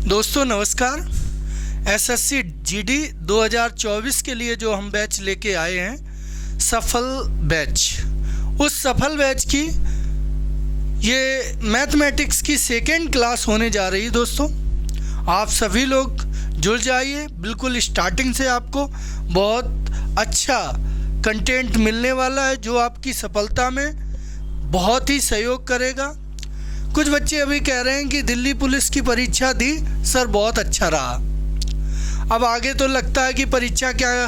दोस्तों नमस्कार। SSC GD 2024 के लिए जो हम बैच लेके आए हैं, सफल बैच, उस सफल बैच की ये मैथमेटिक्स की सेकेंड क्लास होने जा रही है। दोस्तों आप सभी लोग जुड़ जाइए। बिल्कुल स्टार्टिंग से आपको बहुत अच्छा कंटेंट मिलने वाला है जो आपकी सफलता में बहुत ही सहयोग करेगा। कुछ बच्चे अभी कह रहे हैं कि दिल्ली पुलिस की परीक्षा दी सर, बहुत अच्छा रहा। अब आगे तो लगता है कि परीक्षा क्या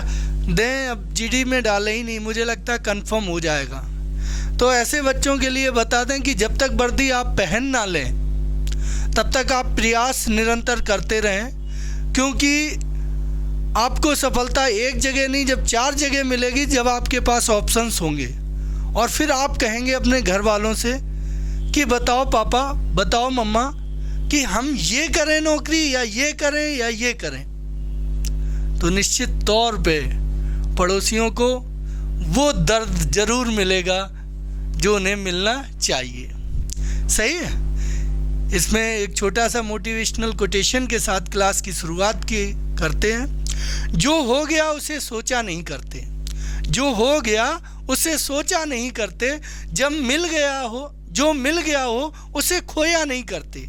दें, अब जीडी में डाले ही नहीं, मुझे लगता है कंफर्म हो जाएगा। तो ऐसे बच्चों के लिए बता दें कि जब तक वर्दी आप पहन ना लें तब तक आप प्रयास निरंतर करते रहें, क्योंकि आपको सफलता एक जगह नहीं, जब 4 जगह मिलेगी, जब आपके पास ऑप्शंस होंगे। और फिर आप कहेंगे अपने घर वालों से कि बताओ पापा, बताओ मम्मा, कि हम ये करें नौकरी या ये करें या ये करें। तो निश्चित तौर पे पड़ोसियों को वो दर्द ज़रूर मिलेगा जो उन्हें मिलना चाहिए। सही है। इसमें एक छोटा सा मोटिवेशनल कोटेशन के साथ क्लास की शुरुआत करते हैं। जो हो गया उसे सोचा नहीं करते, जो हो गया उसे सोचा नहीं करते, जब मिल गया हो, जो मिल गया हो उसे खोया नहीं करते।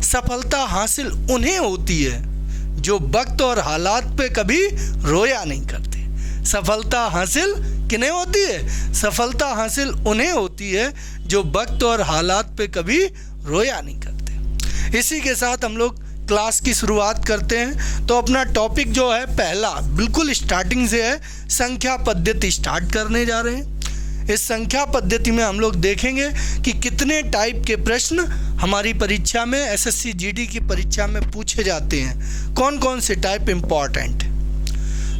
सफलता हासिल उन्हें होती है जो वक्त और हालात पे कभी रोया नहीं करते। सफलता हासिल किन्हें होती है? सफलता हासिल उन्हें होती है जो वक्त और हालात पे कभी रोया नहीं करते। इसी के साथ हम लोग क्लास की शुरुआत करते हैं। तो अपना टॉपिक जो है पहला बिल्कुल स्टार्टिंग से है, संख्या पद्धति स्टार्ट करने जा रहे हैं। इस संख्या पद्धति में हम लोग देखेंगे कि कितने टाइप के प्रश्न हमारी परीक्षा में, एसएससी जीडी की परीक्षा में पूछे जाते हैं, कौन कौन से टाइप इम्पॉर्टेंट।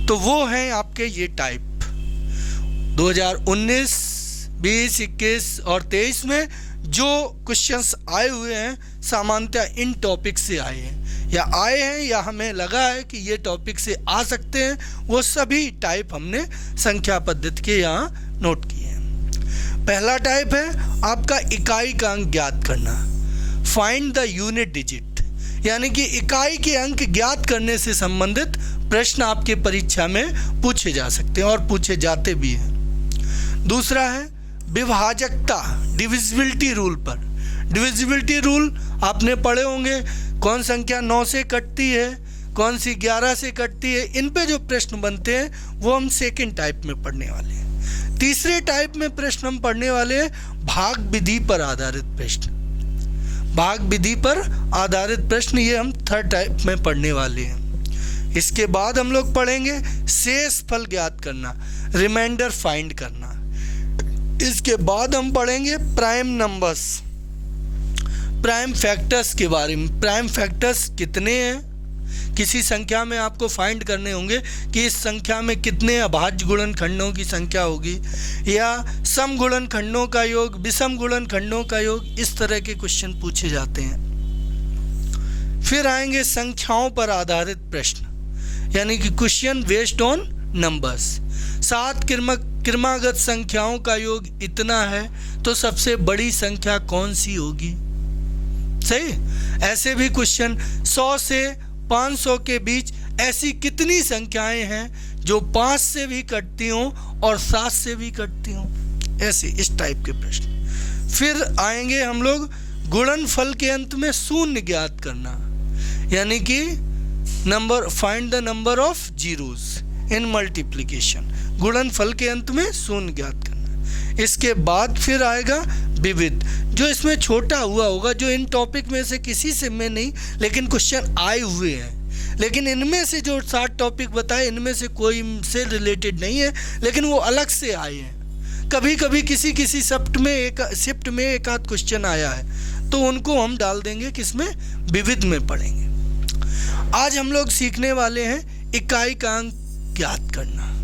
तो वो हैं आपके ये टाइप 2019, 20, 21 और 23 में जो क्वेश्चंस आए हुए हैं, सामान्यतः इन टॉपिक से आए हैं या आए हैं या हमें लगा है कि ये टॉपिक से आ सकते हैं, वो सभी टाइप हमने संख्या पद्धति के यहाँ नोट किए हैं। पहला टाइप है आपका इकाई का अंक ज्ञात करना, फाइंड द यूनिट डिजिट, यानी कि इकाई के अंक ज्ञात करने से संबंधित प्रश्न आपके परीक्षा में पूछे जा सकते हैं और पूछे जाते भी हैं। दूसरा है विभाजकता, डिविजिबिलिटी रूल पर। डिविजिबिलिटी रूल आपने पढ़े होंगे, कौन संख्या 9 से कटती है, कौन सी 11 से कटती है। इन पे जो प्रश्न बनते हैं वो हम सेकेंड टाइप में पढ़ने वाले हैं। तीसरे टाइप में प्रश्न हम पढ़ने वाले हैं भाग विधि पर आधारित प्रश्न। भाग विधि पर आधारित प्रश्न ये हम थर्ड टाइप में पढ़ने वाले हैं। इसके बाद हम लोग पढ़ेंगे शेष फल ज्ञात करना, रिमाइंडर फाइंड करना। इसके बाद हम पढ़ेंगे प्राइम नंबर्स, प्राइम फैक्टर्स के बारे में। प्राइम फैक्टर्स कितने हैं, किसी संख्या में आपको फाइंड करने होंगे कि इस संख्या में कितने अभाज्य गुणनखंडों की संख्या होगी, या सम गुणनखंडों का योग, विषम गुणनखंडों का योग, इस तरह के क्वेश्चन पूछे जाते हैं। फिर आएंगे संख्याओं पर आधारित प्रश्न, यानी कि क्वेश्चन बेस्ड ऑन नंबर्स। 7 क्रमागत संख्याओं का योग इतना है तो सबसे बड़ी संख्या कौन सी होगी। सही। ऐसे भी क्वेश्चन 100 से 500 के बीच ऐसी कितनी संख्याएं हैं जो 5 से भी कटती हों और 7 से भी कटती हों, ऐसे इस टाइप के प्रश्न। फिर आएंगे हम लोग गुणनफल के अंत में शून्य ज्ञात करना, यानी कि number, find the number of zeros in multiplication. गुणनफल के अंत में शून्य ज्ञात करना। इसके बाद फिर आएगा विविध, जो इसमें छोटा हुआ होगा, जो इन टॉपिक में से किसी से में नहीं, लेकिन क्वेश्चन आए हुए हैं। लेकिन इनमें से जो 7 टॉपिक बताए, इनमें से कोई से रिलेटेड नहीं है, लेकिन वो अलग से आए हैं। कभी कभी किसी शिफ्ट में एक आध क्वेश्चन आया है, तो उनको हम डाल देंगे किसमें, विविध में पढ़ेंगे। आज हम लोग सीखने वाले हैं इकाई का अंक ज्ञात करना।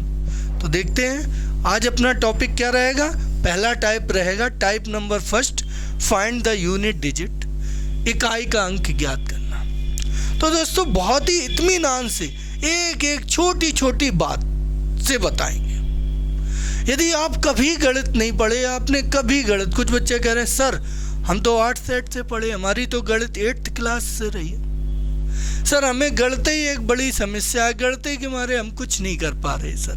तो देखते हैं आज अपना टॉपिक क्या रहेगा। पहला टाइप रहेगा type number first, find the unit digit, इकाई का अंक ज्ञात करना। तो दोस्तों बहुत ही इत्मीनान से एक एक छोटी छोटी बात से बताएंगे। यदि आप कभी गणित नहीं पढ़े, आपने कभी गणित, कुछ बच्चे कह रहे हैं सर हम तो 8 सेट से पढ़े, हमारी तो गणित 8th क्लास से रही है सर। हमें गणित ही एक बड़ी समस्या है, गणित के मारे हम कुछ नहीं कर पा रहे सर।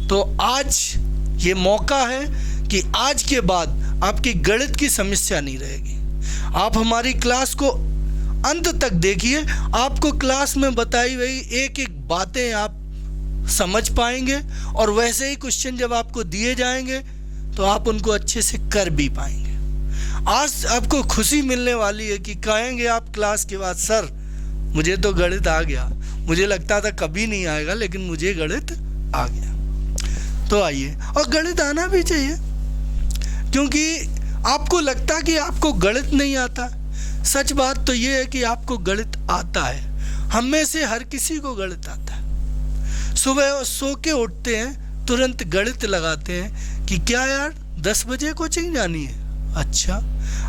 तो आज ये मौका है कि आज के बाद आपकी गणित की समस्या नहीं रहेगी। आप हमारी क्लास को अंत तक देखिए, आपको क्लास में बताई हुई एक एक बातें आप समझ पाएंगे, और वैसे ही क्वेश्चन जब आपको दिए जाएंगे तो आप उनको अच्छे से कर भी पाएंगे। आज आपको खुशी मिलने वाली है कि कहेंगे आप क्लास के बाद, सर मुझे तो गणित आ गया, मुझे लगता था कभी नहीं आएगा लेकिन मुझे गणित आ गया। तो आइए, और गणित आना भी चाहिए, क्योंकि आपको लगता कि आपको गणित नहीं आता। सच बात तो ये है कि आपको गणित आता है। हम में से हर किसी को गणित आता है। सुबह सो के उठते हैं, तुरंत गणित लगाते हैं कि क्या यार 10 बजे कोचिंग जानी है, अच्छा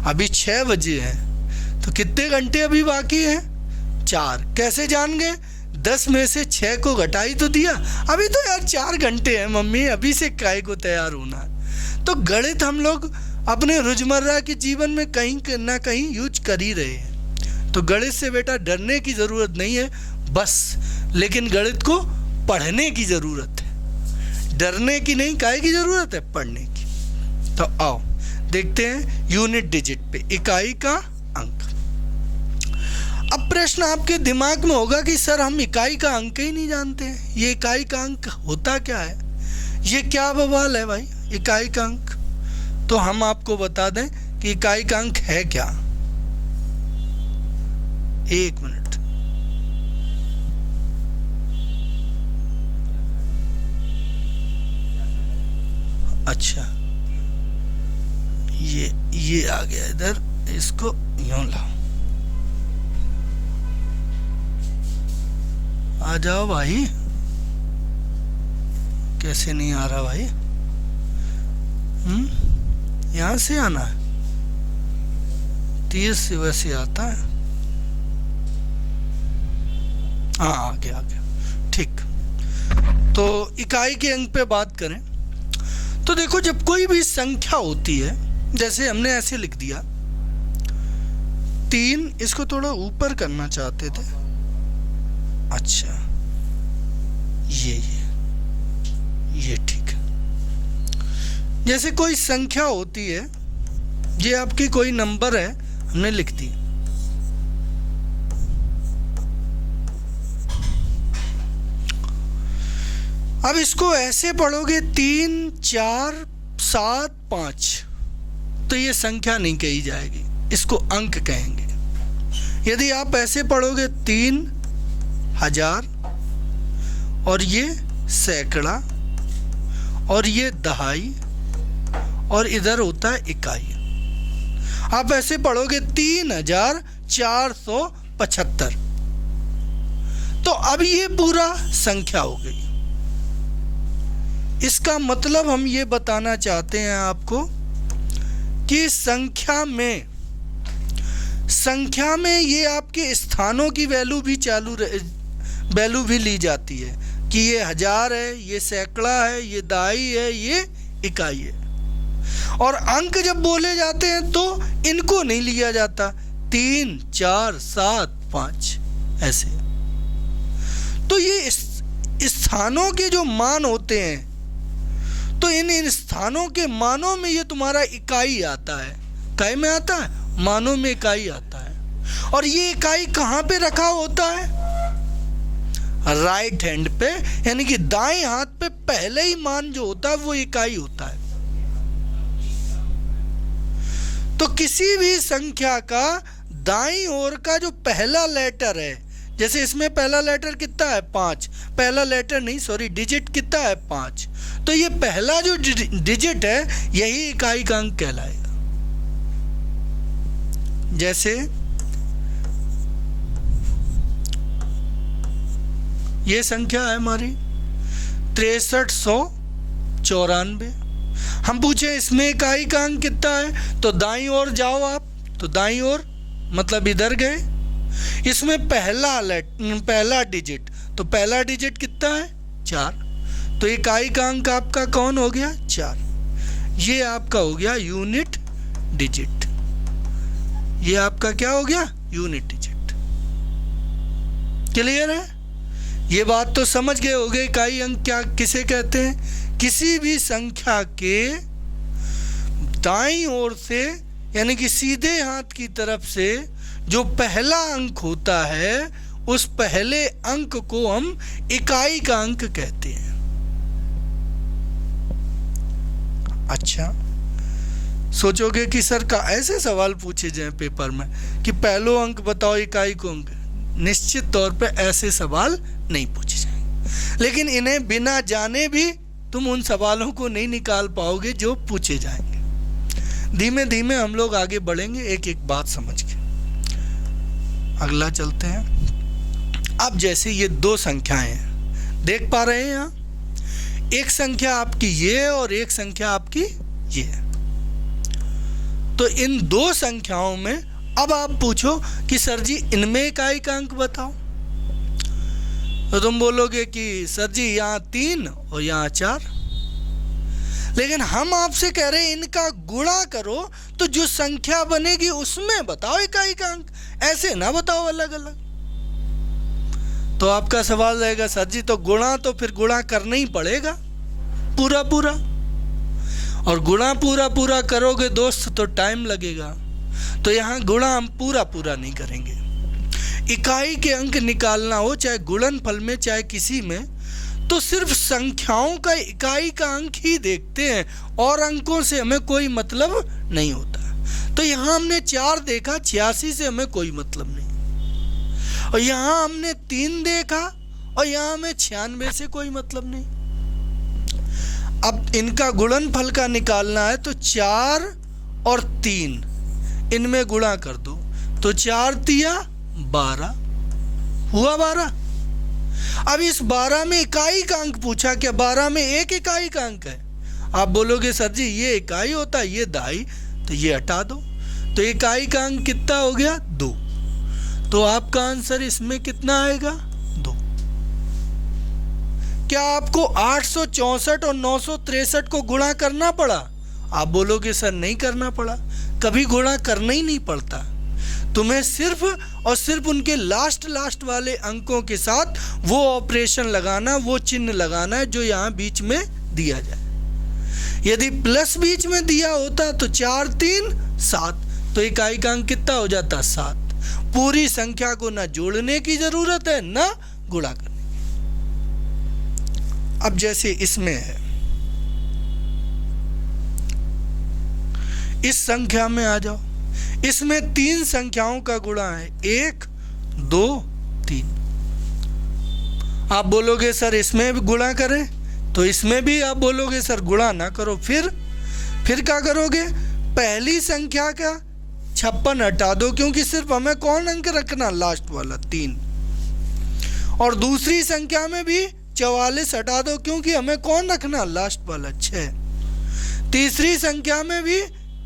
अभी 6 बजे है, तो कितने घंटे अभी बाकी हैं? 4। कैसे जान गए? 10 में से 6 को घटाई तो दिया, अभी तो यार 4 घंटे हैं मम्मी, अभी से काय को तैयार होना है। तो गणित हम लोग अपने रोजमर्रा के जीवन में कहीं ना कहीं यूज कर ही रहे हैं। तो गणित से बेटा डरने की ज़रूरत नहीं है बस, लेकिन गणित को पढ़ने की ज़रूरत है, डरने की नहीं, काहे की ज़रूरत है? पढ़ने की। तो आओ देखते हैं यूनिट डिजिट पे, इकाई का अंक। अब प्रश्न आपके दिमाग में होगा कि सर हम इकाई का अंक ही नहीं जानते हैं, ये इकाई का अंक होता क्या है, ये क्या बवाल है भाई इकाई का अंक? तो हम आपको बता दें कि इकाई का अंक है क्या। 1 मिनट। अच्छा, ये आ गया इधर, इसको यूं लाओ, आ जाओ भाई। कैसे नहीं आ रहा भाई? यहाँ से आना है, 30 से वैसे आता है। हाँ आ गया ठीक। तो इकाई के अंक पे बात करें तो देखो, जब कोई भी संख्या होती है, जैसे हमने ऐसे लिख दिया 3, इसको थोड़ा ऊपर करना चाहते थे, अच्छा ये ठीक है। जैसे कोई संख्या होती है, ये आपकी कोई नंबर है, हमने लिख दी, अब इसको ऐसे पढ़ोगे 3, 4, 7, 5, तो ये संख्या नहीं कही जाएगी, इसको अंक कहेंगे। यदि आप ऐसे पढ़ोगे 3000, और ये सैकड़ा, और ये दहाई, और इधर होता है इकाई। आप ऐसे पढ़ोगे 3475, तो अब ये पूरा संख्या हो गई। इसका मतलब हम ये बताना चाहते हैं आपको कि संख्या में ये आपके स्थानों की वैल्यू भी ली जाती है कि ये 1000 है, ये सैकड़ा है, ये दहाई है, ये इकाई है। और अंक जब बोले जाते हैं तो इनको नहीं लिया जाता, 3, 4, 7, 5 ऐसे। तो ये स्थानों के जो मान होते हैं, तो इन स्थानों के मानों में ये तुम्हारा इकाई आता है। काय में आता है? मानों में इकाई आता है। और ये इकाई कहाँ पे रखा होता है? राइट हैंड पे, यानी कि दाएं हाथ पे पहले ही मान जो होता है वो इकाई होता है। तो किसी भी संख्या का दाईं ओर का जो पहला लेटर है, जैसे इसमें पहला लेटर कितना है? 5। पहला लेटर नहीं, सॉरी, डिजिट कितना है? 5। तो ये पहला जो डिजिट है यही इकाई का अंक कहलाएगा। जैसे ये संख्या है हमारी 6394। हम पूछे इसमें इकाई का अंक कितना है, तो दाईं ओर जाओ आप, तो दाईं ओर मतलब इधर गए। इसमें पहला डिजिट, तो पहला डिजिट कितना है? 4। तो इकाई का अंक आपका कौन हो गया? 4। ये आपका हो गया यूनिट डिजिट। ये आपका क्या हो गया, यूनिट डिजिट। क्लियर है? ये बात तो समझ गए होगे इकाई अंक क्या किसे कहते हैं। किसी भी संख्या के दाईं ओर से यानी कि सीधे हाथ की तरफ से जो पहला अंक होता है उस पहले अंक को हम इकाई का अंक कहते हैं। अच्छा, सोचोगे कि सर का ऐसे सवाल पूछे जाए पेपर में कि पहलो अंक बताओ इकाई को अंक, निश्चित तौर पे ऐसे सवाल नहीं पूछे जाएंगे, लेकिन इन्हें बिना जाने भी तुम उन सवालों को नहीं निकाल पाओगे जो पूछे जाएंगे। धीमे धीमे हम लोग आगे बढ़ेंगे एक एक बात समझ के। अगला चलते हैं। अब जैसे ये दो संख्याएं हैं, देख पा रहे हैं यहाँ, एक संख्या आपकी ये और एक संख्या आपकी ये है। तो इन दो संख्याओं में अब आप पूछो कि सर जी इनमें इकाई का अंक बताओ, तो तुम बोलोगे कि सर जी यहाँ 3 और यहाँ 4, लेकिन हम आपसे कह रहे हैं इनका गुणा करो तो जो संख्या बनेगी उसमें बताओ इकाई का अंक, ऐसे ना बताओ अलग अलग। तो आपका सवाल रहेगा सर जी तो गुणा तो फिर गुणा करना ही पड़ेगा पूरा पूरा, और गुणा पूरा पूरा करोगे दोस्त तो टाइम लगेगा, तो यहाँ गुणा हम पूरा पूरा नहीं करेंगे। इकाई के अंक निकालना हो चाहे गुणनफल में चाहे किसी में, तो सिर्फ संख्याओं का इकाई का अंक ही देखते हैं और अंकों से हमें कोई मतलब नहीं होता। तो यहाँ हमने 4 देखा, 86 से हमें कोई मतलब नहीं, और यहाँ हमने 3 देखा और यहाँ हमें 96 से कोई मतलब नहीं। अब इनका गुणनफल का निकालना है तो 4 और 3 इनमें गुणा कर दो, तो 4 तिया 12 हुआ 12। अब इस 12 में इकाई का अंक पूछा, क्या 12 में एक इकाई का अंक है? आप बोलोगे सर जी ये इकाई होता है, ये दाई, तो ये हटा दो, तो इकाई का अंक कितना हो गया 2। तो आपका आंसर इसमें कितना आएगा 2। क्या आपको 864 और 963 को गुणा करना पड़ा? आप बोलोगे सर नहीं करना पड़ा, कभी गुणा करना ही नहीं पड़ता, तुम्हें सिर्फ और सिर्फ उनके लास्ट वाले अंकों के साथ वो ऑपरेशन लगाना, वो चिन्ह लगाना है जो यहाँ बीच में दिया जाए। यदि प्लस बीच में दिया होता तो 4 3 7, तो इकाई का अंक कितना हो जाता 7। पूरी संख्या को ना जोड़ने की जरूरत है ना गुणा करने की। अब जैसे इसमें है, इस संख्या में आ जाओ, इसमें 3 संख्याओं का गुणा है, 1 2 3। आप बोलोगे सर इसमें भी गुणा करें, तो इसमें भी आप बोलोगे सर गुणा ना करो, फिर क्या करोगे? पहली संख्या का 56 हटा दो, क्योंकि सिर्फ हमें कौन अंक रखना, लास्ट वाला 3, और दूसरी संख्या में भी 44 हटा दो, क्योंकि हमें कौन रखना, लास्ट वाला 6। तीसरी संख्या में भी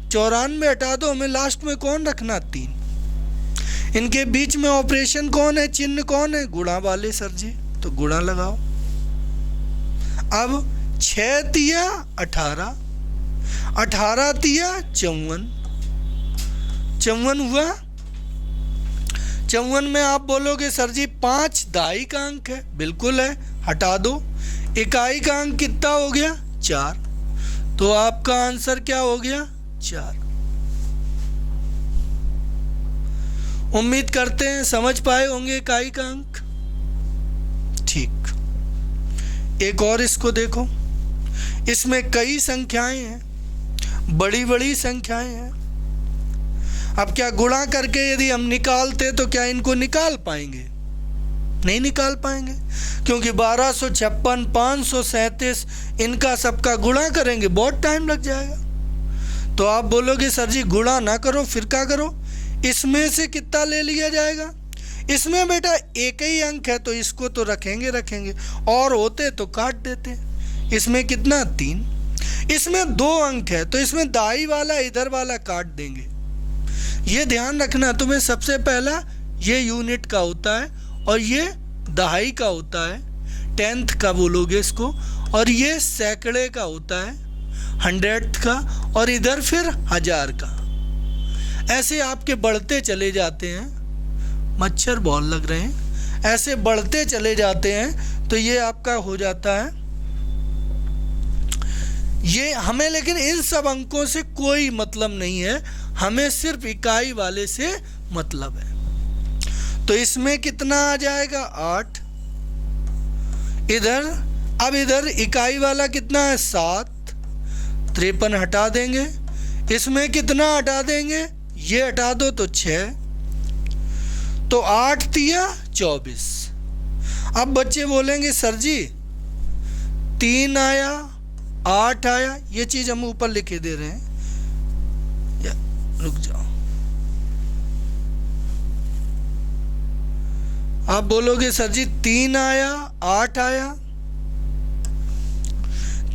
94 हटा दो, हमें लास्ट में कौन रखना, 3। इनके बीच में ऑपरेशन कौन है, चिन्ह कौन है, गुणा वाले सर जी, तो गुणा लगाओ। अब 6 तिया 18, 18 तिया 54, 54 हुआ। 54 में आप बोलोगे सर जी 5 दाई का अंक है, बिल्कुल है, हटा दो। इकाई का अंक कितना हो गया 4, तो आपका आंसर क्या हो गया 4। उम्मीद करते हैं समझ पाए होंगे इकाई का अंक। ठीक, एक और इसको देखो, इसमें कई संख्याएं हैं, बड़ी बड़ी संख्याएं हैं। अब क्या गुणा करके यदि हम निकालते तो क्या इनको निकाल पाएंगे? नहीं निकाल पाएंगे, क्योंकि 1256 537 इनका सबका गुणा करेंगे बहुत टाइम लग जाएगा। तो आप बोलोगे सर जी गुणा ना करो, फिर क्या करो? इसमें से कितना ले लिया जाएगा? इसमें बेटा एक ही अंक है तो इसको तो रखेंगे, और होते तो काट देते। इसमें कितना 3, इसमें 2 अंक है तो इसमें दाई वाला इधर वाला काट देंगे। ये ध्यान रखना, तुम्हें सबसे पहला ये यूनिट का होता है और ये दहाई का होता है, 10th का बोलोगे इसको, और ये सैकड़े का होता है 100th का, और इधर फिर 1000 का। ऐसे आपके बढ़ते चले जाते हैं, मच्छर बहुत लग रहे हैं, ऐसे बढ़ते चले जाते हैं तो ये आपका हो जाता है ये। हमें लेकिन इन सब अंकों से कोई मतलब नहीं है, हमें सिर्फ इकाई वाले से मतलब है। तो इसमें कितना आ जाएगा 8, इधर अब इधर इकाई वाला कितना है 7, 53 हटा देंगे, इसमें कितना हटा देंगे, ये हटा दो तो 6, तो 8 तिया 24। अब बच्चे बोलेंगे सर जी 3 आया 8 आया, ये चीज हम ऊपर लिखे दे रहे हैं, या रुक जाओ। आप बोलोगे सर जी 3 आया 8 आया,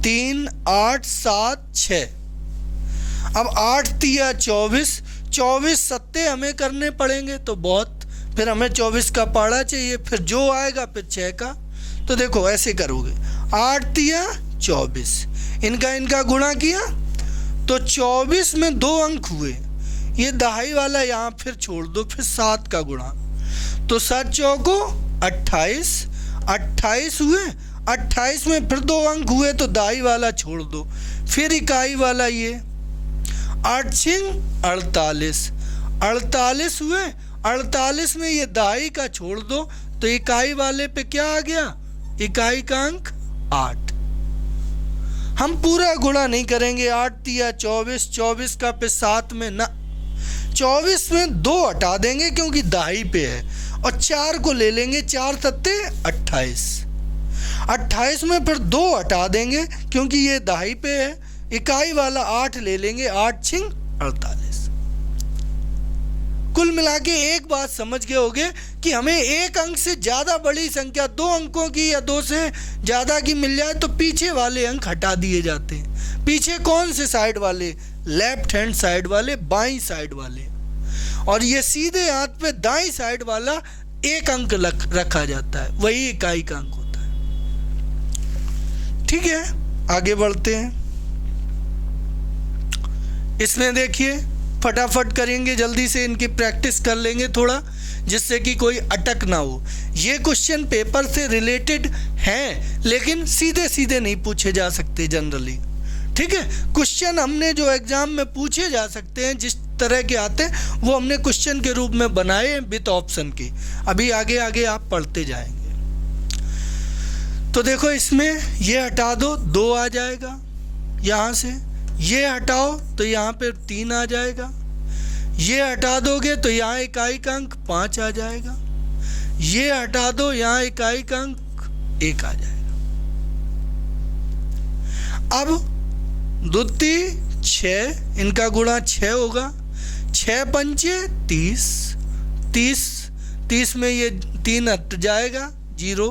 3 8 7 6। अब 8 तिया 24, 24 सत्ते हमें करने पड़ेंगे तो बहुत, फिर हमें 24 का पाड़ा चाहिए, फिर जो आएगा फिर 6 का। तो देखो ऐसे करोगे 8 तिया 24, इनका गुणा किया तो 24 में 2 अंक हुए, ये दहाई वाला यहाँ फिर छोड़ दो, फिर 7 का गुणा, तो 7 चौको 28, 28 हुए, 28 में फिर 2 अंक हुए तो दाई वाला छोड़ दो, फिर इकाई वाला ये 8 छिंग 48, 48 हुए, 48 में ये दाई का छोड़ दो तो इकाई वाले पे क्या आ गया, इकाई का अंक 8। हम पूरा गुणा नहीं करेंगे, 8 तिया 24, 24 का पे 7 में ना, 24 में 2 हटा देंगे क्योंकि दाई पे है, और 4 को ले लेंगे, 4 सत्ते 28, 28 में फिर 2 हटा देंगे क्योंकि ये दहाई पे है, इकाई वाला 8 ले लेंगे, 8 छिंग 48। कुल मिला के एक बात समझ गए होगे कि हमें एक अंक से ज़्यादा बड़ी संख्या 2 अंकों की या 2 से ज़्यादा की मिल जाए तो पीछे वाले अंक हटा दिए जाते हैं। पीछे कौन से साइड वाले, लेफ्ट हैंड साइड वाले, बाईं साइड वाले, और ये सीधे हाथ पे दाईं साइड वाला एक अंक रखा जाता है, वही इकाई का अंक होता है। ठीक है, आगे बढ़ते हैं। इसमें देखिए फटाफट करेंगे, जल्दी से इनकी प्रैक्टिस कर लेंगे थोड़ा, जिससे कि कोई अटक ना हो। ये क्वेश्चन पेपर से रिलेटेड हैं लेकिन सीधे सीधे नहीं पूछे जा सकते जनरली। ठीक है, क्वेश्चन हमने जो एग्जाम में पूछे जा सकते हैं जिस तरह के आते हैं वो हमने क्वेश्चन के रूप में बनाए विद ऑप्शन के। अभी आगे आगे आप पढ़ते जाएंगे। तो देखो इसमें ये हटा दो, 2 आ जाएगा, यहाँ से ये हटाओ तो यहाँ पे 3 आ जाएगा, ये हटा दोगे तो यहाँ इकाई का अंक 5 आ जाएगा, ये हटा दो यहाँ इकाई का अंक 1 आ जाएगा। अब द्विती 6, इनका गुणा 6 होगा, 6 पंचे 30, 30 में ये 3 हट जाएगा, 0,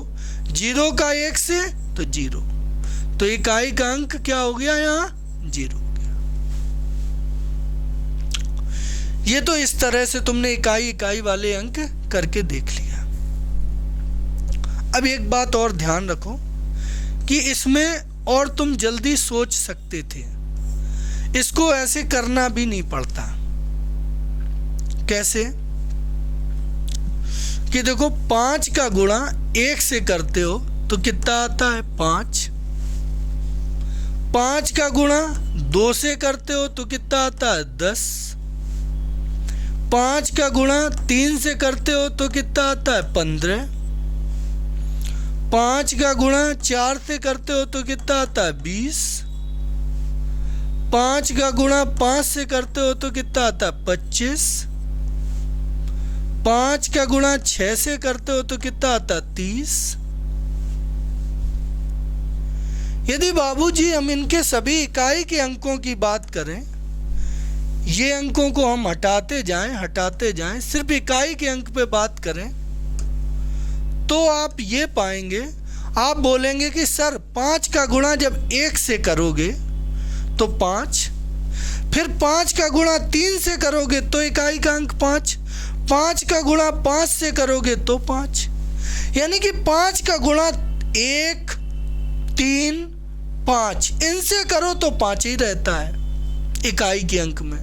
0 का 1 से तो 0, तो इकाई का अंक क्या हो गया, यहाँ 0 हो गया। ये तो इस तरह से तुमने इकाई वाले अंक करके देख लिया। अब एक बात और ध्यान रखो कि इसमें और तुम जल्दी सोच सकते थे, इसको ऐसे करना भी नहीं पड़ता। कैसे कि देखो 5 का गुणा 1 से करते हो तो कितना आता है 5, 5 का गुणा 2 से करते हो तो कितना आता है 10, 5 का गुणा 3 से करते हो तो कितना आता है 15, 5 का गुणा 4 से करते हो तो कितना आता है 20, 5 का गुणा 5 से करते हो तो कितना आता है 25, 5 का गुणा 6 से करते हो तो कितना आता है 30। यदि बाबूजी हम इनके सभी इकाई के अंकों की बात करें, ये अंकों को हम हटाते जाएं, सिर्फ इकाई के अंक पे बात करें, तो आप ये पाएंगे, आप बोलेंगे कि सर 5 का गुणा जब 1 से करोगे तो 5, फिर 5 का गुणा 3 से करोगे तो इकाई का अंक 5, 5 का गुणा 5 से करोगे तो 5, यानी कि 5 का गुणा 1, 3, 5 इनसे करो तो 5 ही रहता है इकाई के अंक में।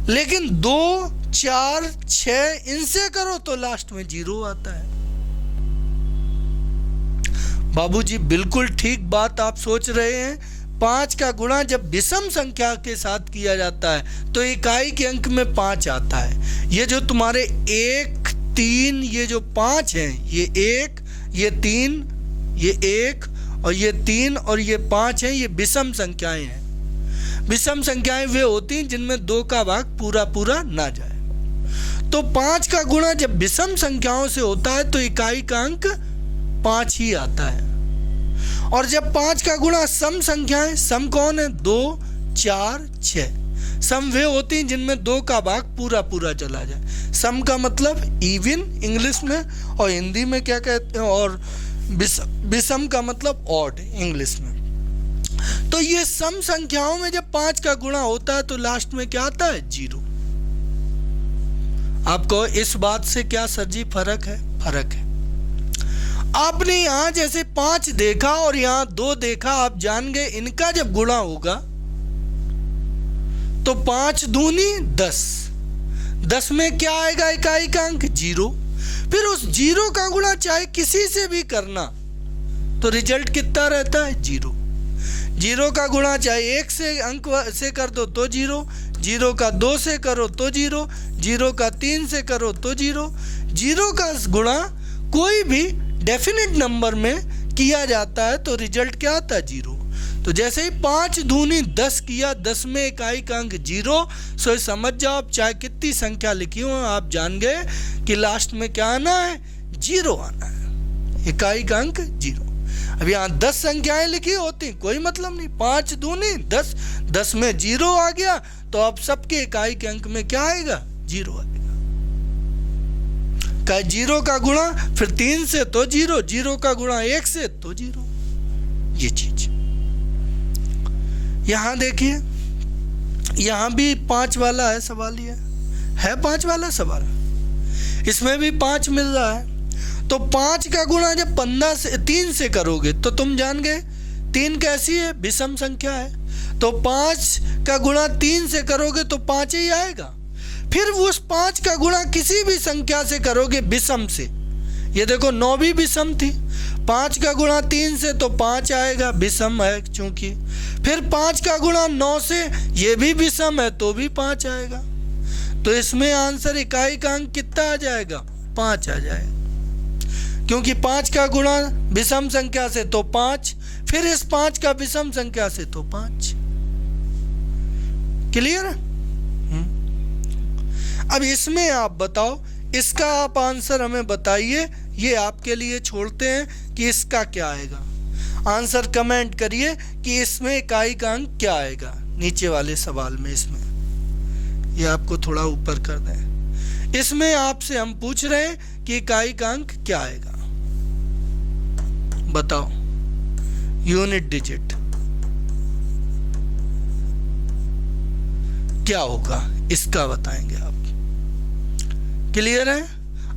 लेकिन 2, 4, 6 इनसे करो तो लास्ट में 0 आता है। बाबूजी बिल्कुल ठीक बात आप सोच रहे हैं। 5 का गुणा जब विषम संख्या के साथ किया जाता है तो इकाई के अंक में 5 आता है। ये जो तुम्हारे 1, 3, ये जो 5 हैं, ये 1, ये 3, ये 1 और ये 3 और ये 5 हैं, ये विषम संख्याएं हैं। विषम संख्याएं वे होती हैं जिनमें 2 का भाग पूरा पूरा ना जाए। तो 5 का गुणा जब विषम संख्याओं से होता है तो इकाई का अंक 5 ही आता है। और जब 5 का गुणा सम संख्याएं, सम कौन है? 2, 4, 6। सम वे होती हैं जिनमें 2 का भाग पूरा पूरा चला जाए। सम का मतलब इवन इंग्लिश में, और हिंदी में क्या कहते हैं, और विषम का मतलब ऑड इंग्लिश में। तो ये सम संख्याओं में जब 5 का गुणा होता है तो लास्ट में क्या आता है? 0। आपको इस बात से क्या सर जी फर्क है? फर्क है। आपने यहां जैसे 5 देखा और यहां 2 देखा, आप जान गए इनका जब गुणा होगा तो 5 दूनी 10। 10 में क्या आएगा इकाई का अंक? 0। फिर उस 0 का गुणा चाहे किसी से भी करना तो रिजल्ट कितना रहता है? 0। 0 का गुणा चाहे 1 से अंक से कर दो तो 0, 0 का 2 से करो तो 0, 0 का 3 से करो तो 0। 0 का गुणा कोई भी डेफिनेट नंबर में किया जाता है तो रिजल्ट क्या आता है? 0। तो जैसे ही 5 दूनी 10 किया, 10 में इकाई का अंक 0। सो समझ जाओ, आप चाहे कितनी संख्या लिखी हो, आप जान गए कि लास्ट में क्या आना है? 0 आना है, इकाई का अंक 0। अब यहाँ 10 संख्याएं लिखी होती कोई मतलब नहीं, 5 दूनी 10, 10 में 0 आ गया तो अब सबके इकाई के अंक में क्या आएगा? 0 आएगा। 0 का गुणा फिर 3 से तो 0, 0 का गुणा 1 से तो 0। ये चीज यहां देखिए, यहां भी 5 वाला है सवाल, ये है 5 वाला सवाल, इसमें भी 5 मिल रहा है। तो 5 का गुणा जब 3 से करोगे तो तुम जान गए 3 कैसी है? विषम संख्या है। तो 5 का गुणा 3 से करोगे तो 5 ही आएगा। फिर उस 5 का गुणा किसी भी संख्या से करोगे विषम से, ये देखो 9 भी विषम थी, 5 का गुणा 3 से तो 5 आएगा, विषम है चूंकि। फिर 5 का गुणा 9 से, ये भी विषम है तो भी 5 आएगा। तो इसमें आंसर इकाई का अंक कितना आ जाएगा? 5 आ जाएगा, क्योंकि 5 का गुणा विषम संख्या से तो 5, फिर इस 5 का विषम संख्या से तो 5। क्लियर है? अब इसमें आप बताओ, इसका आप आंसर हमें बताइए, ये आपके लिए छोड़ते हैं कि इसका क्या आएगा। आंसर कमेंट करिए कि इसमें इकाई का अंक क्या आएगा नीचे वाले सवाल में। इसमें ये आपको थोड़ा ऊपर कर दें। इसमें आपसे हम पूछ रहे हैं कि इकाई का अंक क्या आएगा, बताओ। यूनिट डिजिट क्या होगा इसका बताएंगे आप। क्लियर है?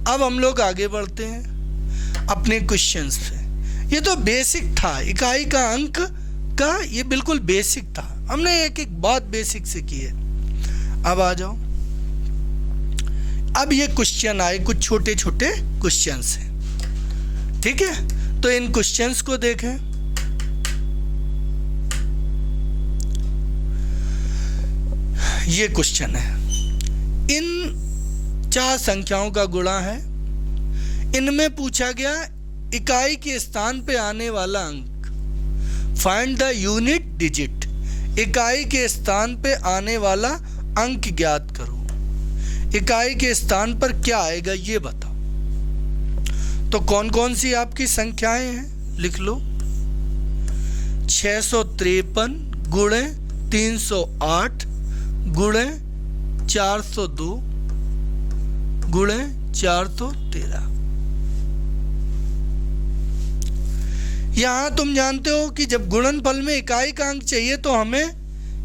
अब हम लोग आगे बढ़ते हैं अपने क्वेश्चंस पे। ये तो बेसिक था, इकाई का अंक का ये बिल्कुल बेसिक था, हमने एक एक बात बेसिक से की है। अब आ जाओ, अब ये क्वेश्चन आए, कुछ छोटे छोटे क्वेश्चंस हैं, ठीक है। तो इन क्वेश्चंस को देखें। ये क्वेश्चन है, इन 4 संख्याओं का गुणा है, इनमें पूछा गया इकाई के स्थान पे आने वाला अंक, फाइंड द यूनिट डिजिट, इकाई के स्थान पे आने वाला अंक ज्ञात करो। इकाई के स्थान पर क्या आएगा ये बताओ। तो कौन कौन सी आपकी संख्याएं हैं लिख लो। 653 गुणे 308 गुणे 402 गुणे 413। यहां तुम जानते हो कि जब गुणनफल में इकाई का अंक चाहिए तो हमें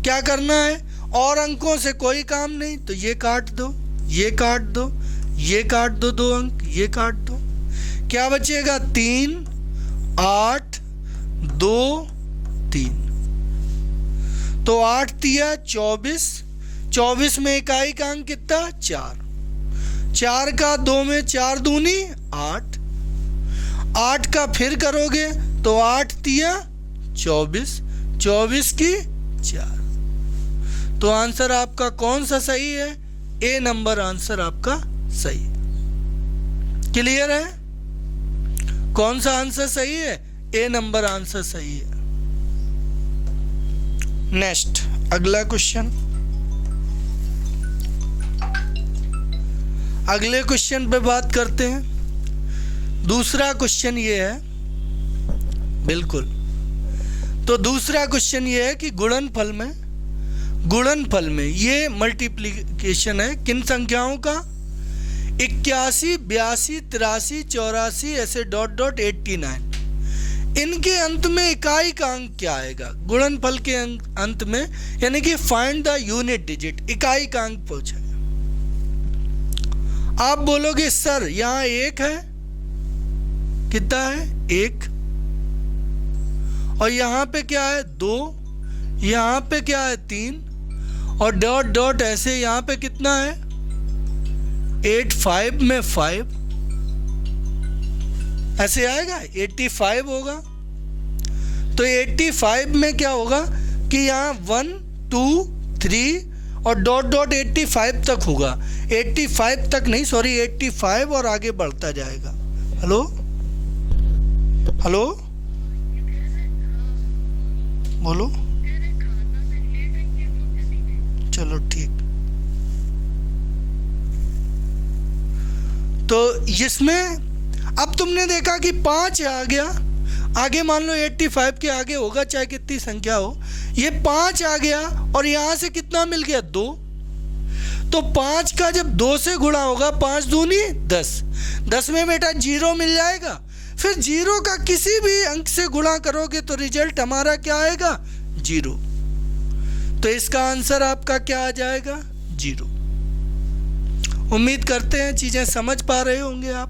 क्या करना है, और अंकों से कोई काम नहीं, तो ये काट दो, ये काट दो, ये काट दो, 2 अंक ये काट दो, क्या बचेगा 3 8 2 3। तो 8 दिया 24, 24 में इकाई का अंक कितना? 4। 4 का 2 में 4 दूनी 8। 8 का फिर करोगे तो 8 तिया 24, 24 की 4। तो आंसर आपका कौन सा सही है? ए नंबर आंसर आपका सही है। क्लियर है? कौन सा आंसर सही है? ए नंबर आंसर सही है। नेक्स्ट, अगला क्वेश्चन। अगले क्वेश्चन पे बात करते हैं। दूसरा क्वेश्चन ये है, बिल्कुल, तो दूसरा क्वेश्चन ये है कि गुणनफल में ये मल्टीप्लिकेशन है किन संख्याओं का? 81, 82, 83, 84 ऐसे ... 89। इनके अंत में इकाई का अंक क्या आएगा? गुणनफल के अंत में, यानी कि फाइंड द यूनिट डिजिट, इकाई का अंक पूछा है। आप बोलोगे सर यहां 1 है, कितना है? 1। और यहां पे क्या है? 2। यहां पे क्या है? 3। और ... ऐसे यहां पे कितना है? 8, 5 में 5 ऐसे आएगा, 85 होगा। तो 85 में क्या होगा कि यहाँ 1, 2, 3 और ... 85 तक होगा। 85 तक नहीं, सॉरी, 85 और आगे बढ़ता जाएगा। हेलो हेलो, बोलो। चलो ठीक। तो इसमें अब तुमने देखा कि 5 आ गया, आगे मान लो 85 के आगे होगा चाहे कितनी संख्या हो, ये 5 आ गया और यहां से कितना मिल गया? 2। तो 5 का जब 2 से गुणा होगा, 5 दूनी 10, 10 में बेटा 0 मिल जाएगा। फिर 0 का किसी भी अंक से गुणा करोगे तो रिजल्ट हमारा क्या आएगा? 0। तो इसका आंसर आपका क्या आ जाएगा? 0। उम्मीद करते हैं चीजें समझ पा रहे होंगे आप।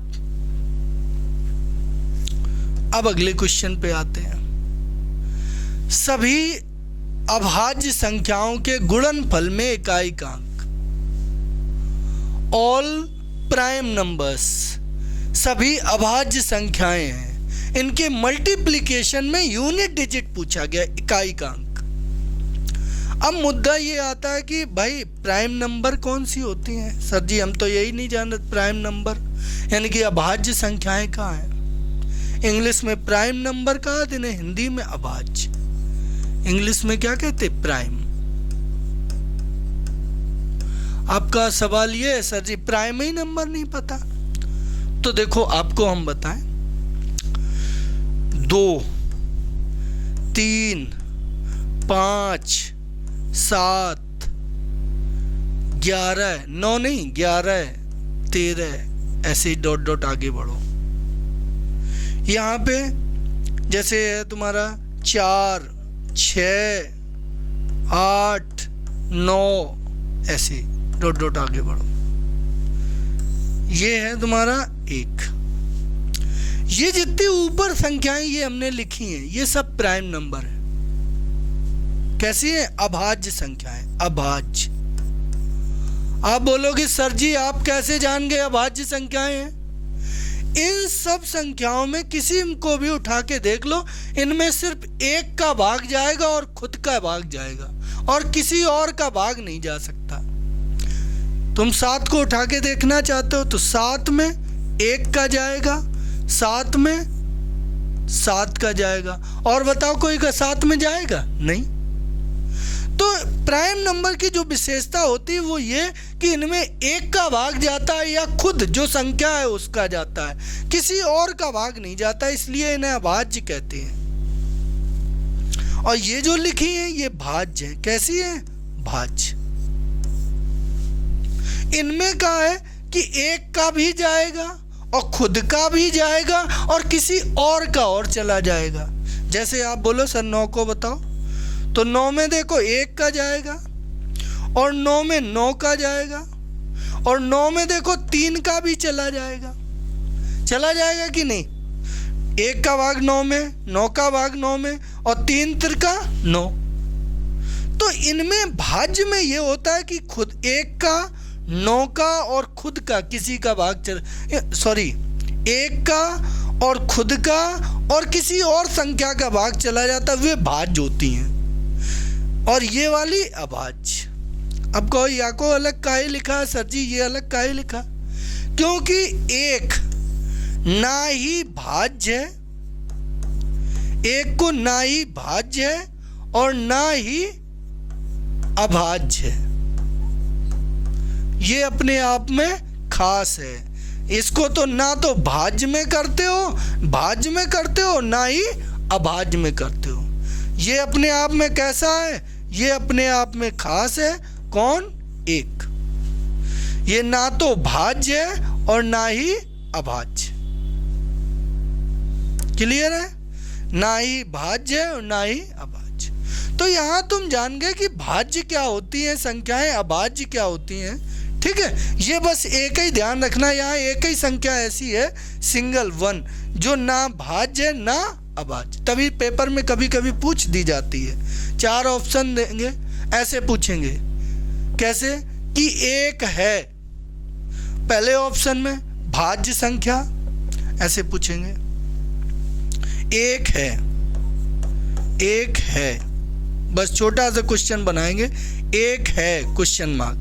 अब अगले क्वेश्चन पे आते हैं। सभी अभाज्य संख्याओं के गुणनफल में इकाई का अंक, ऑल प्राइम नंबर्स, सभी अभाज्य संख्याएं हैं, इनके मल्टीप्लिकेशन में यूनिट डिजिट पूछा गया, इकाई का अंक। अब मुद्दा ये आता है कि भाई प्राइम नंबर कौन सी होती हैं? सर जी हम तो यही नहीं जानते प्राइम नंबर, यानी कि अभाज्य संख्याएं कहाँ हैं? इंग्लिश में प्राइम नंबर कहा, इन्हें हिंदी में अभाज्य। इंग्लिश में क्या कहते? प्राइम। आपका सवाल ये है सर जी प्राइम ही नंबर नहीं पता, तो देखो आपको हम बताएं, 2, 3, 5, 7, 11, 9 नहीं 11, 13 ऐसे ... आगे बढ़ो। यहाँ पे जैसे है तुम्हारा 4, 6, 8, 9 ऐसे ... आगे बढ़ो। ये है तुम्हारा 1। ये जितनी ऊपर संख्याएं ये हमने लिखी हैं ये सब प्राइम नंबर है। कैसी है? अभाज्य संख्याएं, अभाज्य। आप बोलोगे सर जी आप कैसे जान गए अभाज्य संख्याएं हैं? इन सब संख्याओं में किसी को भी उठा के देख लो, इनमें सिर्फ 1 का भाग जाएगा और खुद का भाग जाएगा और किसी और का भाग नहीं जा सकता। तुम 7 को उठा के देखना चाहते हो तो 7 में 1 का जाएगा, 7 में 7 का जाएगा, और बताओ कोई का 7 में जाएगा? नहीं। तो प्राइम नंबर की जो विशेषता होती है वो ये कि इनमें 1 का भाग जाता है या खुद जो संख्या है उसका जाता है, किसी और का भाग नहीं जाता, इसलिए इन्हें अभाज्य कहते हैं। और ये जो लिखी है ये भाज्य है। कैसी है? भाज्य। इनमें क्या है कि 1 का भी जाएगा और खुद का भी जाएगा और किसी और का और चला जाएगा। जैसे आप बोलो सर 9 को बताओ, तो 9 में देखो 1 का जाएगा और 9 में 9 का जाएगा और 9 में देखो 3 का भी चला जाएगा। चला जाएगा कि नहीं? 1 का भाग 9 में, 9 का भाग 9 में और 3 तिरका 9। तो इनमें भाज्य में ये होता है कि खुद एक का, नौ का और खुद का किसी का भाग एक का और खुद का और किसी और संख्या का भाग चला जाता, वे भाज्य होती हैं। और ये वाली अभाज्य। अब कहो या को अलग काहे लिखा सर जी, ये अलग काहे लिखा? क्योंकि एक ना ही भाज्य है, एक को ना ही भाज्य है और ना ही अभाज्य है। ये अपने आप में खास है। इसको तो ना तो भाज्य में करते हो ना ही अभाज्य में करते हो। ये अपने आप में कैसा है? ये अपने आप में खास है। कौन? एक। ये ना तो भाज्य है और ना ही अभाज्य। क्लियर है? ना ही भाज्य है और ना ही अभाज्य। तो यहां तुम जान गए कि भाज्य क्या होती है संख्याएं, अभाज्य क्या होती हैं। ठीक है, ये बस एक ही ध्यान रखना, यहाँ एक ही संख्या ऐसी है, सिंगल वन, जो ना भाज्य है ना अभाज्य। तभी पेपर में कभी कभी पूछ दी जाती है। 4 ऑप्शन देंगे, ऐसे पूछेंगे। कैसे? कि एक है, पहले ऑप्शन में भाज्य संख्या, ऐसे पूछेंगे। एक है, बस छोटा सा क्वेश्चन बनाएंगे। एक है क्वेश्चन मार्क।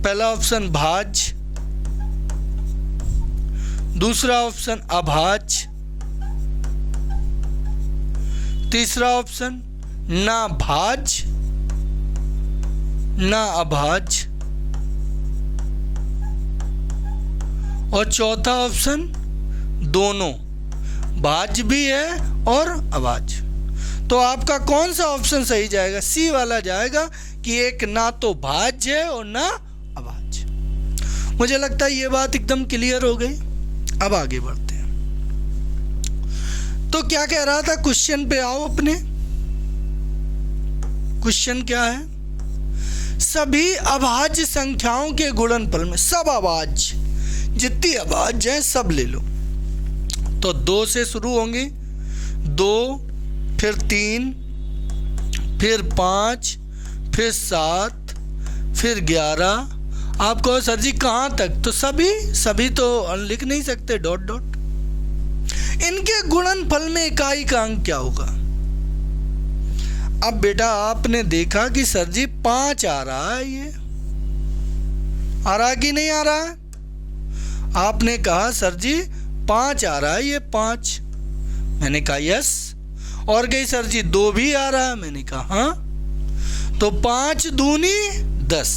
पहला ऑप्शन भाज्य, दूसरा ऑप्शन अभाज्य, तीसरा ऑप्शन ना भाज्य ना अभाज्य और चौथा ऑप्शन दोनों, भाज्य भी है और अभाज्य। तो आपका कौन सा ऑप्शन सही जाएगा? सी वाला जाएगा कि एक ना तो भाज्य है और ना अभाज्य। मुझे लगता है ये बात एकदम क्लियर हो गई। अब आगे बढ़ते हैं। तो क्या कह रहा था? क्वेश्चन पे आओ अपने। क्वेश्चन क्या है? सभी अभाज्य संख्याओं के गुणनफल में, सब अभाज्य, जितनी अभाज्य है सब ले लो। तो 2 से शुरू होंगी, 2, फिर 3, फिर 5, फिर 7, फिर 11। आप कहो सर जी कहाँ तक? तो सभी तो लिख नहीं सकते, डॉट डॉट। इनके गुणनफल में इकाई का अंक क्या होगा? अब बेटा आपने देखा कि सर जी 5 आ रहा है, ये आ रहा कि नहीं आ रहा है? आपने कहा सर जी 5 आ रहा है, ये 5। मैंने कहा यस। और गई सर जी 2 भी आ रहा है, मैंने कहा हाँ। तो 5 दूनी 10,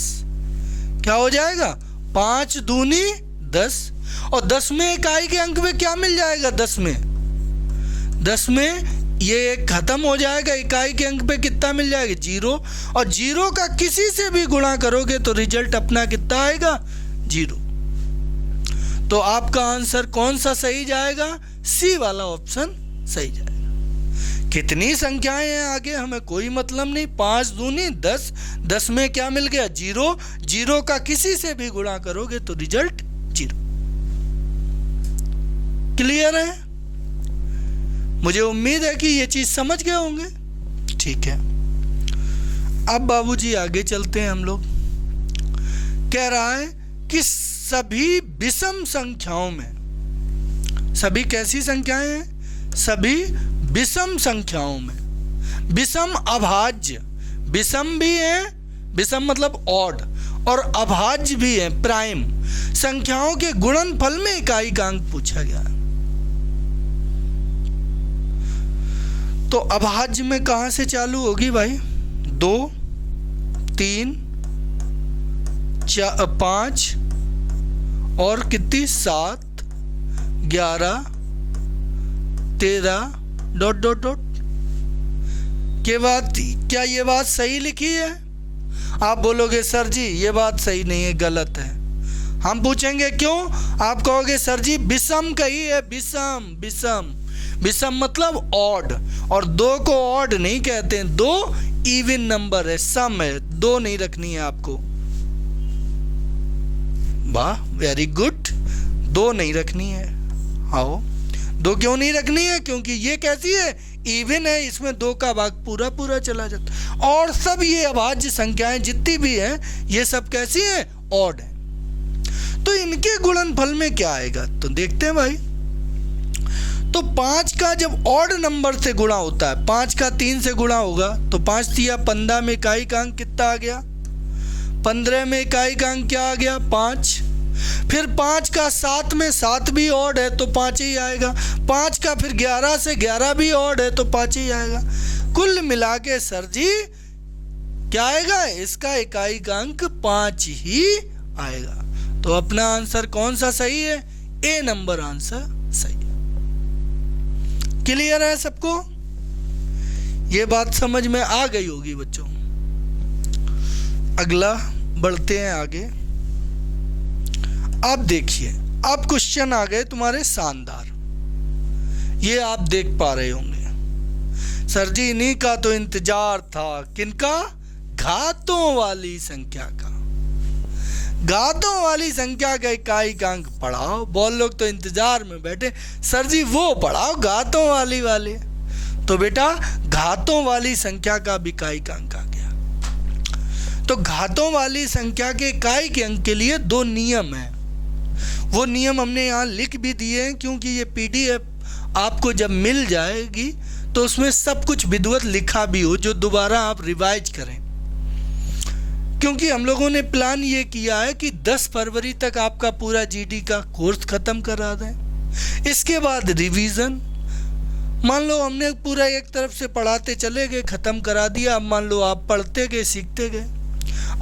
क्या हो जाएगा? 5 दूनी 10। और 10 में इकाई के अंक में क्या मिल जाएगा? 10 में ये एक खत्म हो जाएगा, इकाई के अंक पे कितना मिल जाएगा? 0। और 0 का किसी से भी गुणा करोगे तो रिजल्ट अपना कितना आएगा? 0। तो आपका आंसर कौन सा सही जाएगा? सी वाला ऑप्शन सही जाएगा। कितनी संख्याएं हैं आगे हमें कोई मतलब नहीं। 5 दूनी 10, 10 में क्या मिल गया? 0। 0 का किसी से भी गुणा करोगे तो रिजल्ट 0। क्लियर है? मुझे उम्मीद है कि ये चीज समझ गए होंगे। ठीक है, अब बाबूजी आगे चलते हैं हम लोग। कह रहा है कि सभी विषम संख्याओं में, सभी कैसी संख्याएं हैं? सभी विषम संख्याओं में, विषम अभाज्य, विषम भी है, विषम मतलब ऑड, और अभाज्य भी है प्राइम संख्याओं के गुणनफल में इकाई का अंक पूछा गया। तो अभाज्य में कहां से चालू होगी भाई? 2, 3, 4, 5 और कितनी? 7, 11, 13 डॉट डॉट डॉट के बाद। क्या ये बात सही लिखी है? आप बोलोगे सर जी ये बात सही नहीं है, गलत है। हम पूछेंगे क्यों? आप कहोगे सर जी विषम कही है, विषम विषम विषम मतलब ऑड, और 2 को ऑड नहीं कहते हैं, 2 इवन नंबर है, सम है, 2 नहीं रखनी है आपको। वाह वेरी गुड, 2 नहीं रखनी है। आओ 2 क्यों नहीं रखनी है? क्योंकि ये कैसी है? इवन है, इसमें 2 का भाग पूरा पूरा चला जाता है। और सब ये अभाज्य संख्याएं जितनी भी हैं ये सब कैसी हैं? ऑड है। तो इनके गुणनफल में क्या आएगा तो देखते हैं भाई। तो 5 का जब ऑड नंबर से गुणा होता है, 5 का 3 से गुणा होगा तो 5 तिया 15 में इकाई का अंक कितना आ गया? 15 में इकाई का अंक क्या आ गया? 5। फिर 5 का 7 में 7 भी ऑड है तो 5 ही आएगा। 5 का फिर 11 से 11 भी ऑड है तो 5 ही आएगा। कुल मिला के सर जी क्या आएगा? इसका इकाई का अंक 5 ही आएगा। तो अपना आंसर कौन सा सही है? ए नंबर आंसर सही है। क्लियर है सबको? ये बात समझ में आ गई होगी बच्चों। अगला बढ़ते हैं आगे। अब देखिए, अब क्वेश्चन आ गए तुम्हारे शानदार। ये आप देख पा रहे होंगे। सर जी इन्हीं का तो इंतजार था। किनका? घातों वाली संख्या का। घातों वाली संख्या का इकाई का अंक पढ़ाओ। बहुत लोग तो इंतजार में बैठे, सर जी वो पढ़ाओ घातों वाले। तो बेटा घातों वाली संख्या का भी इकाई का अंक आ गया। तो घातों वाली संख्या के इकाई के अंक के लिए 2 नियम हैं। वो नियम हमने यहाँ लिख भी दिए हैं, क्योंकि ये PDF आपको जब मिल जाएगी तो उसमें सब कुछ विधिवत लिखा भी हो, जो दोबारा आप रिवाइज करें। क्योंकि हम लोगों ने प्लान ये किया है कि 10 फरवरी तक आपका पूरा GD का कोर्स ख़त्म करा दें। इसके बाद रिवीजन। मान लो हमने पूरा एक तरफ से पढ़ाते चले गए, ख़त्म करा दिया। अब मान लो आप पढ़ते गए, सीखते गए।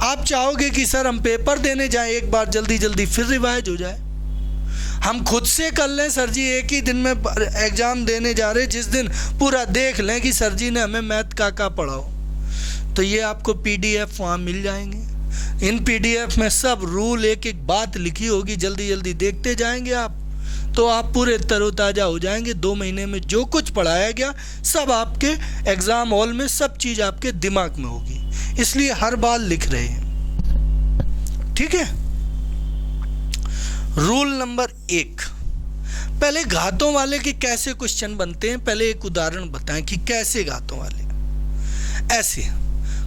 आप चाहोगे कि सर हम पेपर देने जाएं एक बार जल्दी जल्दी, फिर रिवाइज हो जाए। हम खुद से कर लें, सर जी एक ही दिन में एग्ज़ाम देने जा रहे, जिस दिन पूरा देख लें कि सर जी ने हमें मैथ का पढ़ाओ। तो ये आपको PDF वहाँ मिल जाएंगे। इन PDF में सब रूल, एक एक बात लिखी होगी। जल्दी जल्दी देखते जाएंगे आप, तो आप पूरे तरोताज़ा हो जाएंगे। 2 महीने में जो कुछ पढ़ाया गया सब आपके एग्ज़ाम हॉल में सब चीज़ आपके दिमाग में होगी। इसलिए हर बार लिख रहे हैं, ठीक है। रूल नंबर 1, पहले घातों वाले के कैसे क्वेश्चन बनते हैं, पहले एक उदाहरण बताएं कि कैसे घातों वाले। ऐसे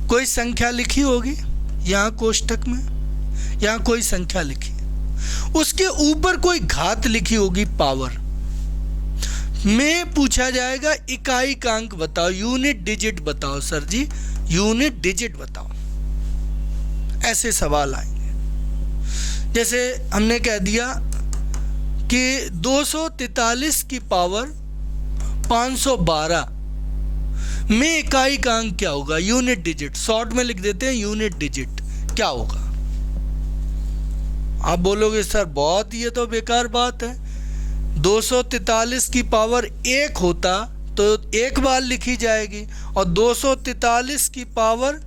कोई संख्या लिखी होगी यहाँ कोष्ठक में, यहाँ कोई संख्या लिखी, उसके ऊपर कोई घात लिखी होगी पावर में। पूछा जाएगा इकाई का अंक बताओ, यूनिट डिजिट बताओ। सर जी यूनिट डिजिट बताओ। ऐसे सवाल आएंगे। जैसे हमने कह दिया कि 243 की पावर 512 में इकाई का अंक क्या होगा? Unit digit. शॉर्ट में लिख देते हैं यूनिट डिजिट। क्या होगा? आप बोलोगे सर बहुत, ये तो बेकार बात है। 243 की पावर 1 होता तो एक बार लिखी जाएगी, और 243 की पावर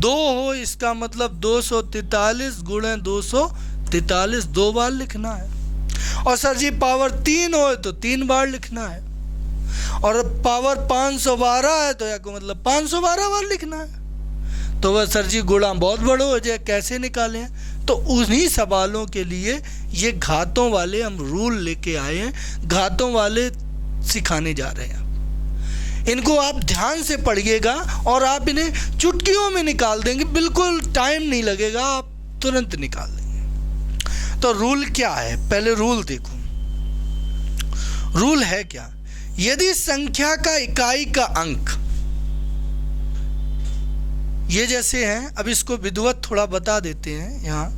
2 हो, इसका मतलब 243 गुणे 243 2 बार लिखना है। और सर जी पावर 3 हो तो 3 बार लिखना है। और पावर 512 है तो या को मतलब 512 बार लिखना है। तो वह सर जी गुणा बहुत बड़ा हो जाए, कैसे निकालें? तो उन्हीं सवालों के लिए ये घातों वाले हम रूल लेके आए हैं। घातों वाले सिखाने जा रहे हैं। इनको आप ध्यान से पढ़िएगा और आप इन्हें चुटकियों में निकाल देंगे, बिल्कुल टाइम नहीं लगेगा, आप तुरंत निकाल देंगे। तो रूल क्या है? पहले रूल देखो। रूल है क्या? यदि संख्या का इकाई का अंक, ये जैसे हैं, अब इसको विधिवत थोड़ा बता देते हैं। यहाँ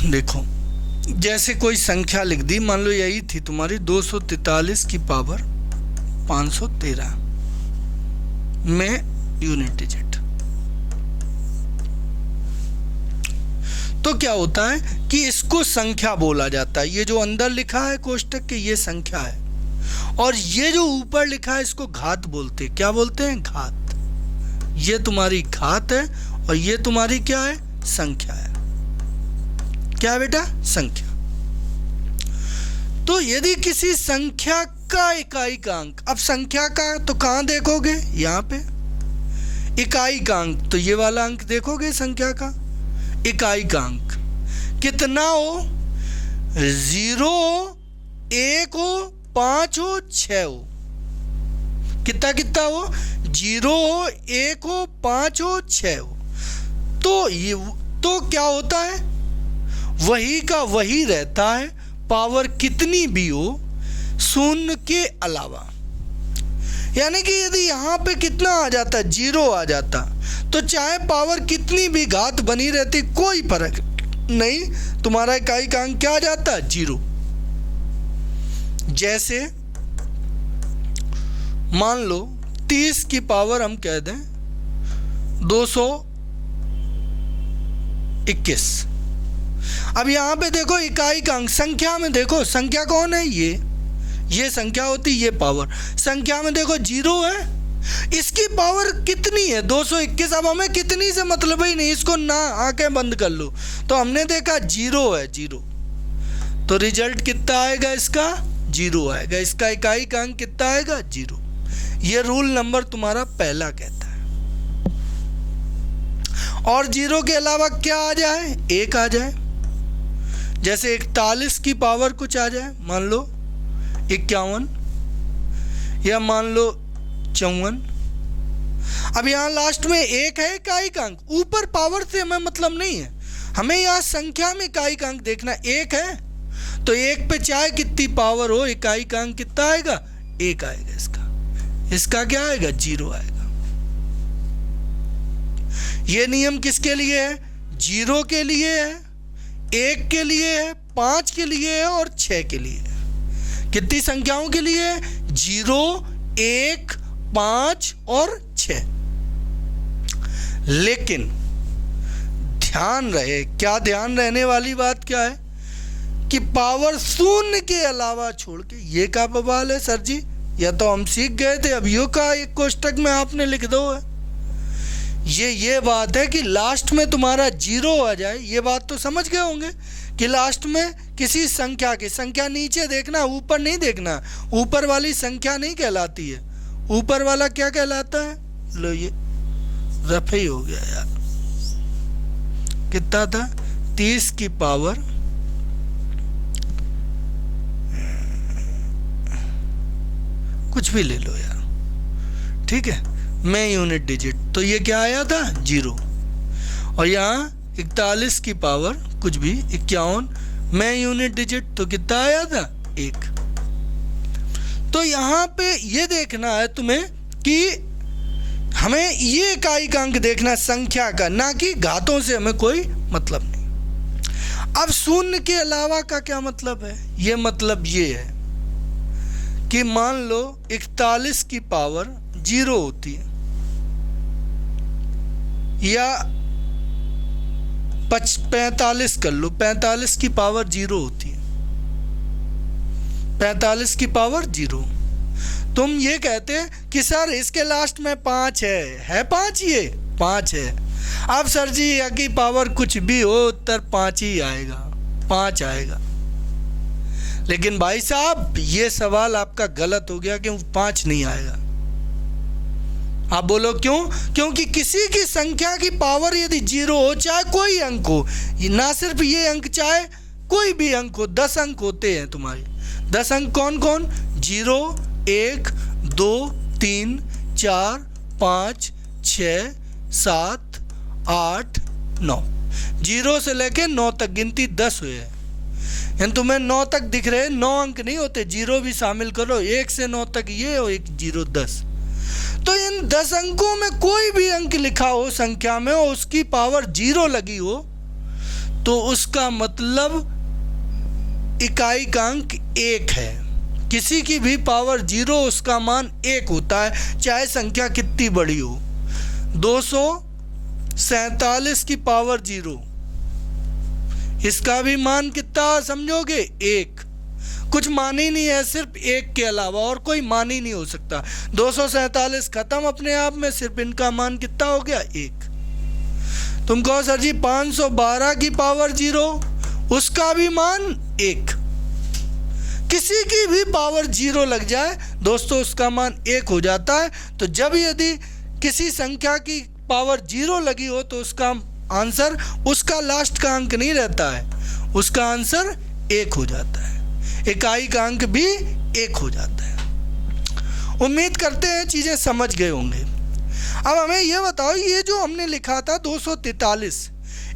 देखो, जैसे कोई संख्या लिख दी, मान लो यही थी तुम्हारी 243 की पावर 513 में यूनिट डिजिट। तो क्या होता है कि इसको संख्या बोला जाता है। ये जो अंदर लिखा है कोष्टक के, ये संख्या है, और ये जो ऊपर लिखा है इसको घात बोलते हैं। क्या बोलते हैं? घात। ये तुम्हारी घात है और ये तुम्हारी क्या है, संख्या है। क्या है बेटा, संख्या। तो यदि किसी संख्या का इकाई का अंक, अब संख्या का तो कहाँ देखोगे, यहाँ पे। इकाई का अंक तो ये वाला अंक देखोगे, संख्या का इकाई का अंक कितना हो, 0 हो, 1 हो, 5 हो, 6 हो। कितना कितना हो, 0 हो, 1 हो, 5 हो, 6 हो। तो ये तो क्या होता है, वही का वही रहता है, पावर कितनी भी हो, शून्य के अलावा। यानी कि यदि यहाँ पे कितना आ जाता, 0 आ जाता, तो चाहे पावर कितनी भी घात बनी रहती, कोई फर्क नहीं, तुम्हारा इकाई का अंक क्या आ जाता, 0। जैसे मान लो 30 की पावर हम कह दें 221। अब यहाँ पे देखो इकाई का अंक, संख्या में देखो, संख्या कौन है, ये संख्या होती, ये पावर। संख्या में देखो 0 है, इसकी पावर कितनी है, 221। अब हमें कितनी से मतलब ही नहीं, इसको ना आंखें बंद कर लो। तो हमने देखा 0 है, 0, तो रिजल्ट कितना आएगा इसका, 0 आएगा। इसका इकाई का अंक कितना आएगा, 0। ये रूल नंबर तुम्हारा पहला कहता है। और 0 के अलावा क्या आ जाए, 1 आ जाए। जैसे 41 की पावर कुछ आ जाए, मान लो 51 या मान लो 54। अब यहाँ लास्ट में 1 है इकाई का अंक, ऊपर पावर से हमें मतलब नहीं है, हमें यहाँ संख्या में इकाई का अंक देखना। 1 है तो 1 पे चाहे कितनी पावर हो, इकाई का अंक कितना आएगा, 1 आएगा। इसका क्या आएगा, 0 आएगा। ये नियम किसके लिए है, 0 के लिए है, 1 के लिए है, 5 के लिए है और 6 के लिए है। कितनी संख्याओं के लिए है, 0, 1, 5 और 6। लेकिन ध्यान रहे, क्या ध्यान रहने वाली बात क्या है कि पावर शून्य के अलावा छोड़ के, ये क्या बवाल है सर जी, या तो हम सीख गए थे, अब यो का एक कोष्टक में आपने लिख दो है। ये बात है कि लास्ट में तुम्हारा 0 आ जाए, ये बात तो समझ गए होंगे कि लास्ट में किसी संख्या की, संख्या नीचे देखना, ऊपर नहीं देखना। ऊपर वाली संख्या नहीं कहलाती है, ऊपर वाला क्या कहलाता है, लो ये रफे ही हो गया यार, कितना था, 30 की पावर कुछ भी ले लो यार, ठीक है, मैं यूनिट डिजिट, तो ये क्या आया था, 0। और यहाँ 41 की पावर कुछ भी 51, मैं यूनिट डिजिट, तो कितना आया था, 1। तो यहाँ पे ये देखना है तुम्हें कि हमें ये इकाई का अंक देखना संख्या का, ना कि घातों से हमें कोई मतलब नहीं। अब शून्य के अलावा का क्या मतलब है, ये मतलब ये है कि मान लो 41 की पावर 0 होती है या 45 कर लो, 45 की पावर 0 होती है, 45 की पावर 0। तुम ये कहते हैं कि सर इसके लास्ट में 5 है 5, ये 5 है। अब सर जी या की पावर कुछ भी हो, उत्तर 5 ही आएगा, 5 आएगा। लेकिन भाई साहब ये सवाल आपका गलत हो गया, क्यों 5 नहीं आएगा। आप बोलो क्यों, क्योंकि किसी की संख्या की पावर यदि 0 हो, चाहे कोई अंक हो, ना सिर्फ ये अंक, चाहे कोई भी अंक हो, 10 अंक होते हैं तुम्हारे। 10 अंक कौन कौन, 0, 1, 2, 3, 4, 5, 6, 7, 8, 9, 0 से लेके 9 तक गिनती 10 हुए हैं। यानी तुम्हें 9 तक दिख रहे, 9 अंक नहीं होते, 0 भी शामिल करो, 1 से 9 तक ये और 1 0 10। तो इन 10 अंकों में कोई भी अंक लिखा हो संख्या में और उसकी पावर 0 लगी हो, तो उसका मतलब इकाई का अंक 1 है। किसी की भी पावर 0, उसका मान 1 होता है, चाहे संख्या कितनी बड़ी हो। 247 की पावर 0, इसका भी मान कितना समझोगे, 1। कुछ मान ही नहीं है, सिर्फ 1 के अलावा और कोई मान ही नहीं हो सकता। 247 खत्म अपने आप में, सिर्फ इनका मान कितना हो गया, 1। तुम कहो सर जी 512 की पावर 0, उसका भी मान 1। किसी की भी पावर 0 लग जाए दोस्तों, उसका मान 1 हो जाता है। तो जब यदि किसी संख्या की पावर 0 लगी हो तो उसका आंसर, उसका लास्ट का अंक नहीं रहता है, उसका आंसर 1 हो जाता है, इकाई का अंक भी 1 हो जाता है। उम्मीद करते हैं चीज़ें समझ गए होंगे। अब हमें ये बताओ, ये जो हमने लिखा था 243,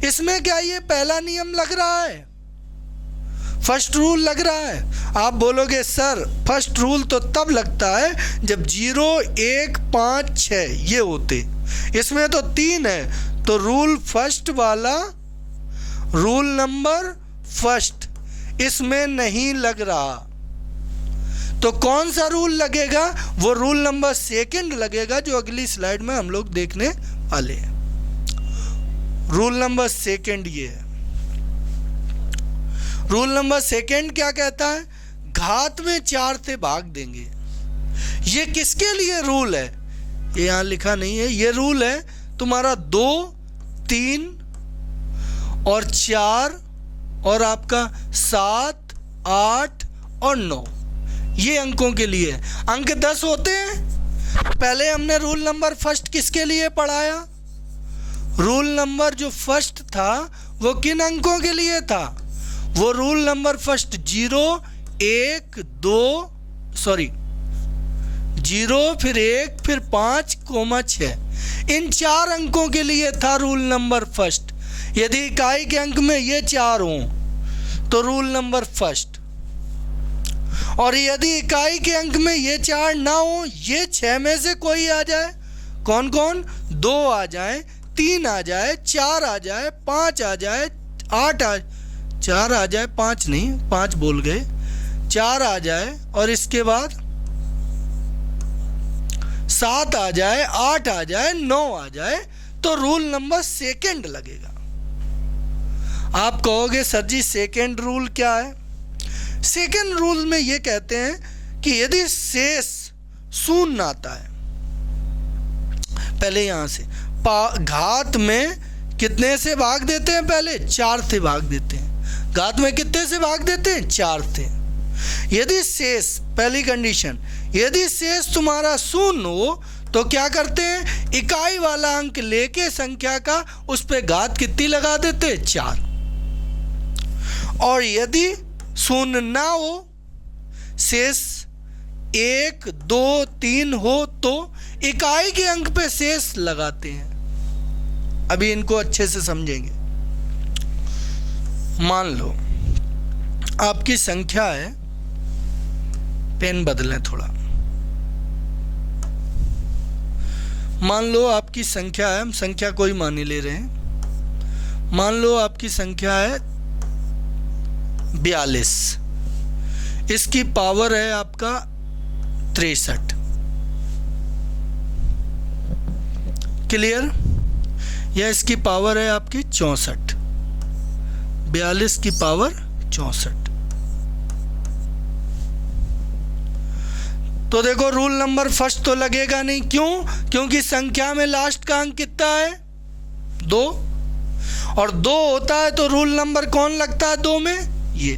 इसमें क्या ये पहला नियम लग रहा है, फर्स्ट रूल लग रहा है? आप बोलोगे सर फर्स्ट रूल तो तब लगता है जब 0, 1, 5, 6 ये होते, इसमें तो 3 है, तो रूल फर्स्ट वाला, रूल नंबर फर्स्ट इसमें नहीं लग रहा। तो कौन सा रूल लगेगा? वो रूल नंबर सेकंड लगेगा, जो अगली स्लाइड में हम लोग देखने वाले हैं। रूल नंबर सेकंड ये है। रूल नंबर सेकंड क्या कहता है? घात में 4 से भाग देंगे। ये किसके लिए रूल है? ये यहाँ लिखा नहीं है। ये रूल है तुम्हारा 2, 3 और 4 और आपका 7, 8 और 9, ये अंकों के लिए है। अंक 10 होते हैं। पहले हमने रूल नंबर फर्स्ट किसके लिए पढ़ाया? रूल नंबर जो फर्स्ट था वो किन अंकों के लिए था? वो रूल नंबर फर्स्ट 0, 1, 2 0 फिर 1 फिर 5, 6, इन 4 अंकों के लिए था रूल नंबर फर्स्ट। यदि इकाई के अंक में ये 4 हों तो रूल नंबर फर्स्ट, और यदि इकाई के अंक में ये 4 ना हो, ये 6 में से कोई आ जाए, कौन कौन? 2 आ जाए, 3 आ जाए, 4 आ जाए, 5 आ जाए, 8 आ 4 आ जाए, 5 नहीं, 5 बोल गए, 4 आ जाए और इसके बाद 7 आ जाए, 8 आ जाए, 9 आ जाए, तो रूल नंबर सेकंड लगेगा। आप कहोगे सर जी सेकंड रूल क्या है? सेकंड रूल में ये कहते हैं कि यदि शेष शून्य आता है, पहले यहां से घात में कितने से भाग देते हैं? पहले 4 से भाग देते हैं। घात में कितने से भाग देते हैं? 4 से। यदि शेष, पहली कंडीशन, यदि शेष तुम्हारा शून्य हो तो क्या करते हैं? इकाई वाला अंक लेके संख्या का उस पे घात कितनी लगा देते हैं? 4। और यदि शून्य ना हो, शेष 1, 2, 3 हो तो इकाई के अंक पे शेष लगाते हैं। अभी इनको अच्छे से समझेंगे। मान लो आपकी संख्या है, पेन बदलें थोड़ा। मान लो आपकी संख्या है, हम संख्या कोई मान ही ले रहे हैं। मान लो आपकी संख्या है 42, इसकी पावर है आपका 63। क्लियर? या इसकी पावर है आपकी 64। 42 की पावर 64। तो देखो रूल नंबर फर्स्ट तो लगेगा नहीं। क्यों? क्योंकि संख्या में लास्ट का अंक कितना है? 2, और 2 होता है तो रूल नंबर कौन लगता है 2 में? ये।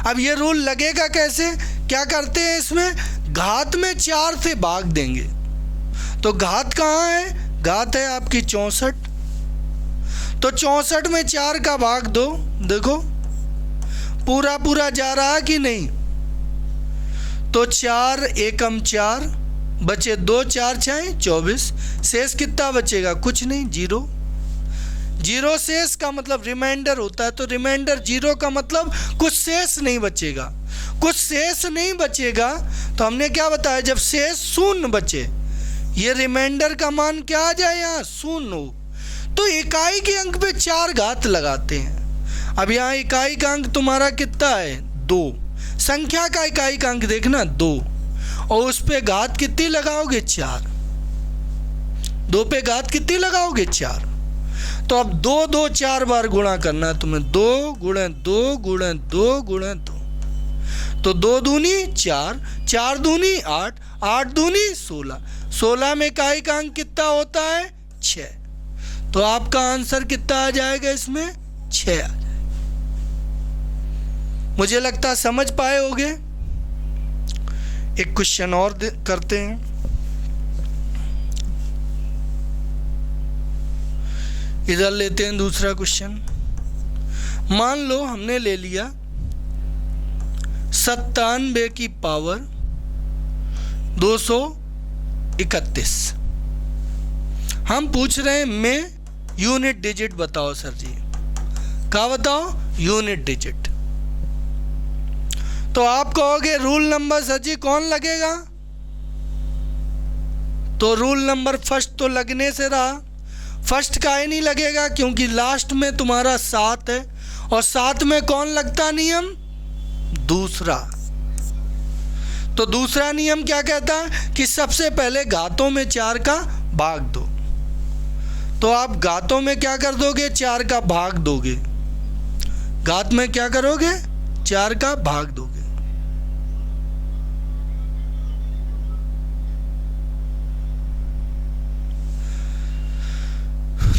अब ये रूल लगेगा कैसे? क्या करते हैं इसमें? घात में 4 से भाग देंगे। तो घात कहाँ है? घात है आपकी 64। तो 64 में 4 का भाग दो, देखो पूरा पूरा जा रहा कि नहीं? तो 4 एकम 4 बचे 2, 4 6 24। शेष कितना बचेगा? कुछ नहीं, 0। 0 शेष का मतलब रिमाइंडर होता है, तो रिमाइंडर 0 का मतलब कुछ शेष नहीं बचेगा। कुछ शेष नहीं बचेगा तो हमने क्या बताया? जब शेष शून्य बचे, ये रिमाइंडर का मान क्या आ जाए? यहाँ 0 हो, तो इकाई के अंक पे 4 घात लगाते हैं। अब यहाँ इकाई का अंक तुम्हारा कितना है? 2। संख्या का इकाई का अंक देखना 2, और उस पे घात कितनी लगाओगे? 4। 2 पे घात कितनी लगाओगे? 4। तो अब 2 2 4 बार गुणा करना है तुम्हें। 2 गुणे 2 गुणे 2 गुणे 2, तो 2 दूनी 4, 4 दूनी 8, 8 दूनी 16। 16 में इकाई का अंक कितना होता है? 6। तो आपका आंसर कितना आ जाएगा इसमें? 6 आ जाएगा। मुझे लगता है समझ पाए होगे। एक क्वेश्चन और करते हैं। इधर लेते हैं दूसरा क्वेश्चन। मान लो हमने ले लिया 97 की पावर 231। हम पूछ रहे हैं में यूनिट डिजिट बताओ सर जी। क्या बताओ? Unit digit. तो आप कहोगे रूल नंबर सर जी कौन लगेगा? तो रूल नंबर फर्स्ट तो लगने से रहा। फर्स्ट का ही नहीं लगेगा क्योंकि लास्ट में तुम्हारा 7 है, और 7 में कौन लगता नियम? दूसरा। तो दूसरा नियम क्या कहता है कि सबसे पहले घातों में 4 का भाग दो। तो आप घातों में क्या कर दोगे? 4 का भाग दोगे। घात में क्या करोगे? 4 का भाग दोगे।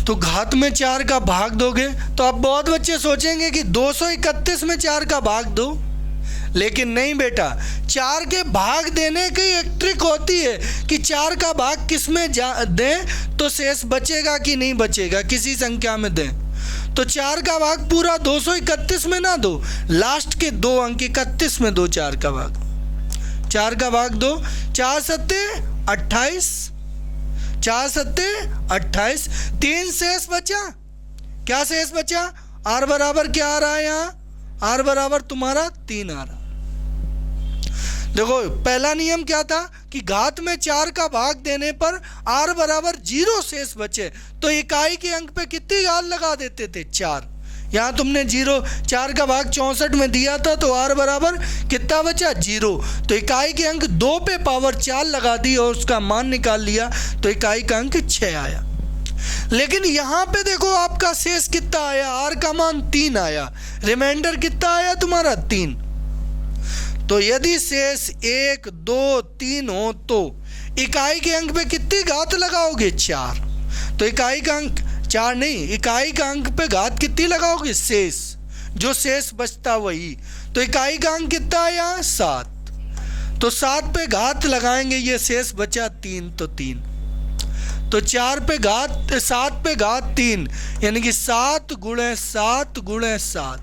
तो घात में 4 का भाग दोगे। तो अब बहुत बच्चे सोचेंगे कि 231 में 4 का भाग दो, लेकिन नहीं बेटा। 4 के भाग देने की एक ट्रिक होती है कि 4 का भाग किस में दें तो शेष बचेगा कि नहीं बचेगा, किसी संख्या में दें। तो 4 का भाग पूरा 231 में ना दो, लास्ट के 2 अंक 31 में दो 4 का भाग। 4 का भाग दो, 4 सत्ते 28, 4 सत्ते 28, 3 शेष बचा। क्या शेष बचा? आर बराबर क्या आ रहा है यहाँ? आर बराबर तुम्हारा 3 आ रहा। देखो पहला नियम क्या था कि घात में 4 का भाग देने पर आर बराबर 0 शेष बचे तो इकाई के अंक पे कितनी घात लगा देते थे? 4। यहाँ तुमने 0, 4 का भाग 64 में दिया था तो आर बराबर कितना बचा? 0। तो इकाई के अंक 2 पे पावर 4 लगा दी और उसका मान निकाल लिया तो इकाई का अंक 6 आया। लेकिन यहाँ पे देखो आपका शेष कितना आया? आर का मान 3 आया, रिमाइंडर कितना आया तुम्हारा? 3। तो यदि शेष 1, 2, 3 हो तो इकाई के अंक पे कितनी घात लगाओगे? 4। तो इकाई का अंक 4 नहीं, इकाई का अंक पे घात कितनी लगाओगे? शेष, जो शेष बचता वही। तो इकाई का अंक कितना आया? 7। तो 7 पे घात लगाएंगे, ये शेष बचा 3 तो 3। तो 4 पे घात 7 पे घात 3 यानी कि 7 गुणे 7 गुणे 7।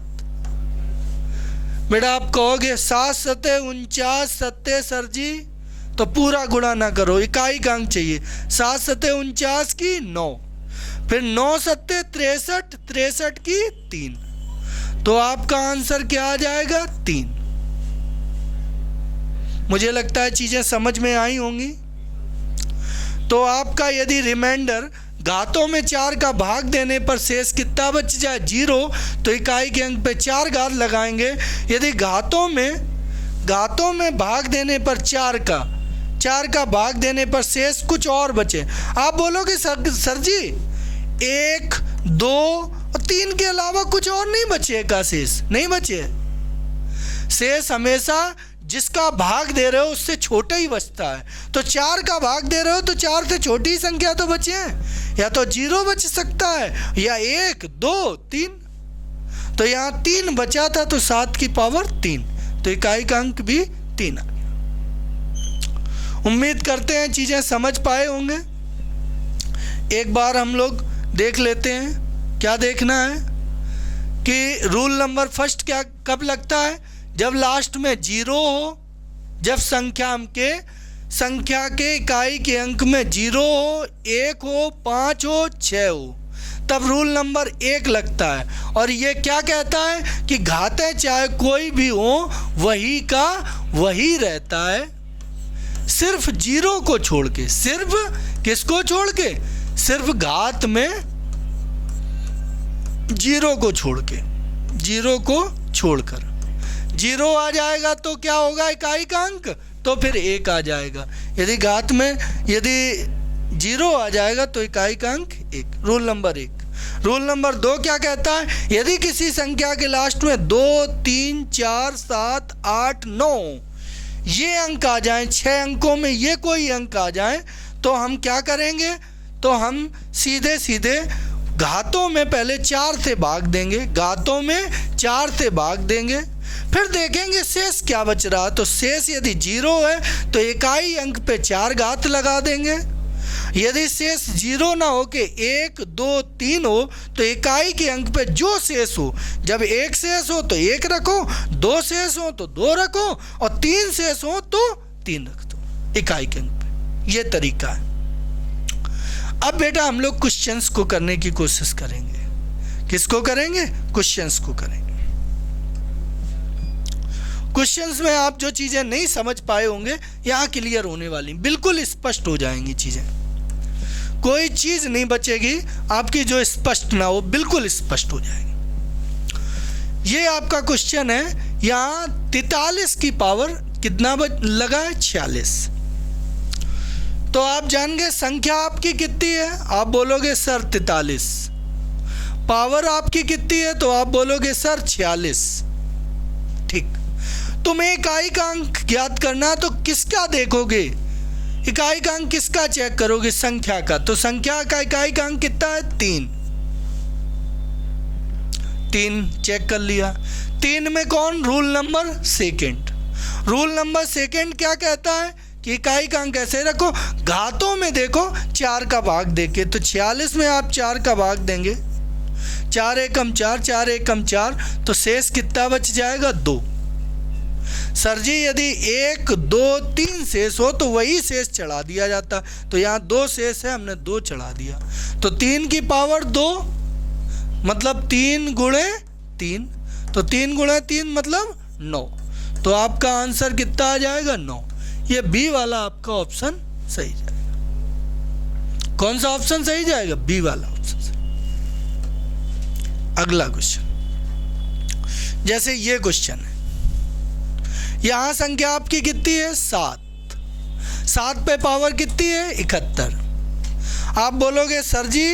बेटा आप कहोगे 7 सत्ते 49 सत्ते सर जी, तो पूरा गुणा ना करो, इकाई का अंक चाहिए। 7 सत्ते 49 की 9, फिर 9 सत्ते 63, 63 की 3। तो आपका आंसर क्या आ जाएगा? 3। मुझे लगता है चीजें समझ में आई होंगी। तो आपका यदि रिमाइंडर घातों में 4 का भाग देने पर शेष कितना बच जाए? 0। तो इकाई के अंक पे 4 घात लगाएंगे। यदि घातों में भाग देने पर 4 का भाग देने पर शेष कुछ और बचे। आप बोलोगे सर जी 1, 2 और 3 के अलावा कुछ और नहीं बचेगा? शेष नहीं बचे। शेष हमेशा जिसका भाग दे रहे हो उससे छोटा ही बचता है। तो 4 का भाग दे रहे हो तो 4 से छोटी संख्या तो बचे हैं, या तो 0 बच सकता है या 1, 2, 3। तो यहाँ 3 बचा था तो 7 की पावर 3, तो इकाई का अंक भी 3 आ गया। उम्मीद करते हैं चीजें समझ पाए होंगे। एक बार हम लोग देख लेते हैं। क्या देखना है कि रूल नंबर फर्स्ट क्या कब लगता है? जब लास्ट में 0 हो, जब संख्या के इकाई के अंक में 0 हो, 1 हो, 5 हो, 6 हो, तब रूल नंबर 1 लगता है। और ये क्या कहता है कि घातें चाहे कोई भी हो वही का वही रहता है, सिर्फ 0 को छोड़ के। सिर्फ किसको छोड़ के? सिर्फ घात में 0 को छोड़ के, 0 को छोड़कर। 0 आ जाएगा तो क्या होगा? इकाई का अंक तो फिर 1 आ जाएगा। यदि घात में 0 आ जाएगा तो इकाई का अंक 1। Rule number 1। रूल नंबर 2 क्या कहता है? यदि किसी संख्या के लास्ट में 2, 3, 4, 7, 8, 9 ये अंक आ जाएं, 6 अंकों में ये कोई अंक आ जाए तो हम क्या करेंगे? तो हम सीधे सीधे घातों में पहले 4 से भाग देंगे, घातों में 4 से भाग देंगे, फिर देखेंगे शेष क्या बच रहा। तो शेष यदि 0 है तो इकाई अंक पे 4 घात लगा देंगे। यदि शेष 0 ना हो के 1, 2, 3 हो तो इकाई के अंक पे जो शेष हो, जब 1 शेष हो तो 1 रखो, 2 शेष हो तो 2 रखो, और 3 शेष हो तो 3 रख दो इकाई के अंक पे। ये तरीका है। अब बेटा हम लोग क्वेश्चंस को करने की कोशिश करेंगे। किसको करेंगे? क्वेश्चंस को करेंगे। क्वेश्चंस में आप जो चीज़ें नहीं समझ पाए होंगे यहाँ क्लियर होने वाली, बिल्कुल स्पष्ट हो जाएंगी चीज़ें। कोई चीज़ नहीं बचेगी आपकी जो स्पष्ट ना हो, बिल्कुल स्पष्ट हो जाएगी। ये आपका क्वेश्चन है। यहाँ 43 की पावर कितना लगा है? 46। तो आप जान गए संख्या आपकी कितनी है? आप बोलोगे सर 43। पावर आपकी कितनी है? तो आप बोलोगे सर 46। ठीक। तुम्हें इकाई का अंक ज्ञात करना, तो किसका देखोगे? इकाई का अंक किसका चेक करोगे? संख्या का। तो संख्या का इकाई का अंक कितना है? 3। 3 चेक कर लिया। 3 में कौन? Rule number second. Rule number second क्या कहता है कि इकाई का अंक ऐसे रखो, घातों में देखो 4 का भाग देके। तो 46 में आप 4 का भाग देंगे, 4 एकम 4, 4 एकम 4, तो शेष कितना बच जाएगा? 2। सर जी यदि 1, 2, 3 शेष हो तो वही शेष चढ़ा दिया जाता। तो यहाँ 2 शेष है, हमने 2 चढ़ा दिया। तो 3 की पावर 2 मतलब 3 गुणे 3, तो 3 गुणे 3 मतलब 9। तो आपका आंसर कितना आ जाएगा? 9। ये बी वाला आपका ऑप्शन सही जाएगा। कौन सा ऑप्शन सही जाएगा? बी वाला ऑप्शन सही। अगला क्वेश्चन, जैसे ये क्वेश्चन है, यहां संख्या आपकी कितनी है? 7। 7 पे पावर कितनी है? 71। आप बोलोगे सर जी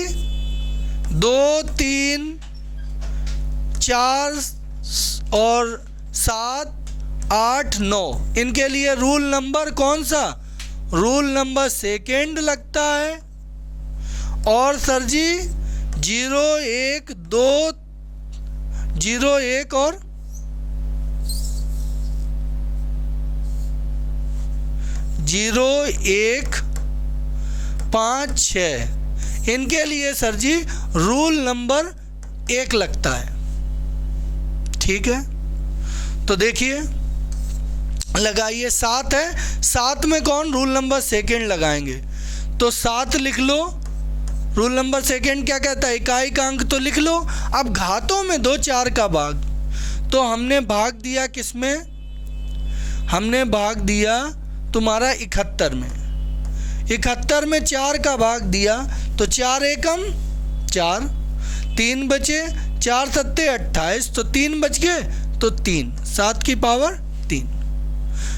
2, 3, 4 और 7, 8, 9, इनके लिए रूल नंबर कौन सा? रूल नंबर सेकेंड लगता है। और सर जी 0, 1, 2, 0, 1 और 0, 1, 5, 6, इनके लिए सर जी रूल नंबर 1 लगता है। ठीक है, तो देखिए लगाइए। 7 है, 7 में कौन? रूल नंबर सेकेंड लगाएंगे। तो 7 लिख लो। रूल नंबर सेकेंड क्या कहता है? इकाई का अंक तो लिख लो। अब घातों में दो 4 का भाग, तो हमने भाग दिया किस में? हमने भाग दिया तुम्हारा 71 में। 71 में 4 का भाग दिया तो 4 एकम 4, 3 बचे, 4 सत्ते 28, तो 3 बच गए, तो 3। 7 की पावर 3।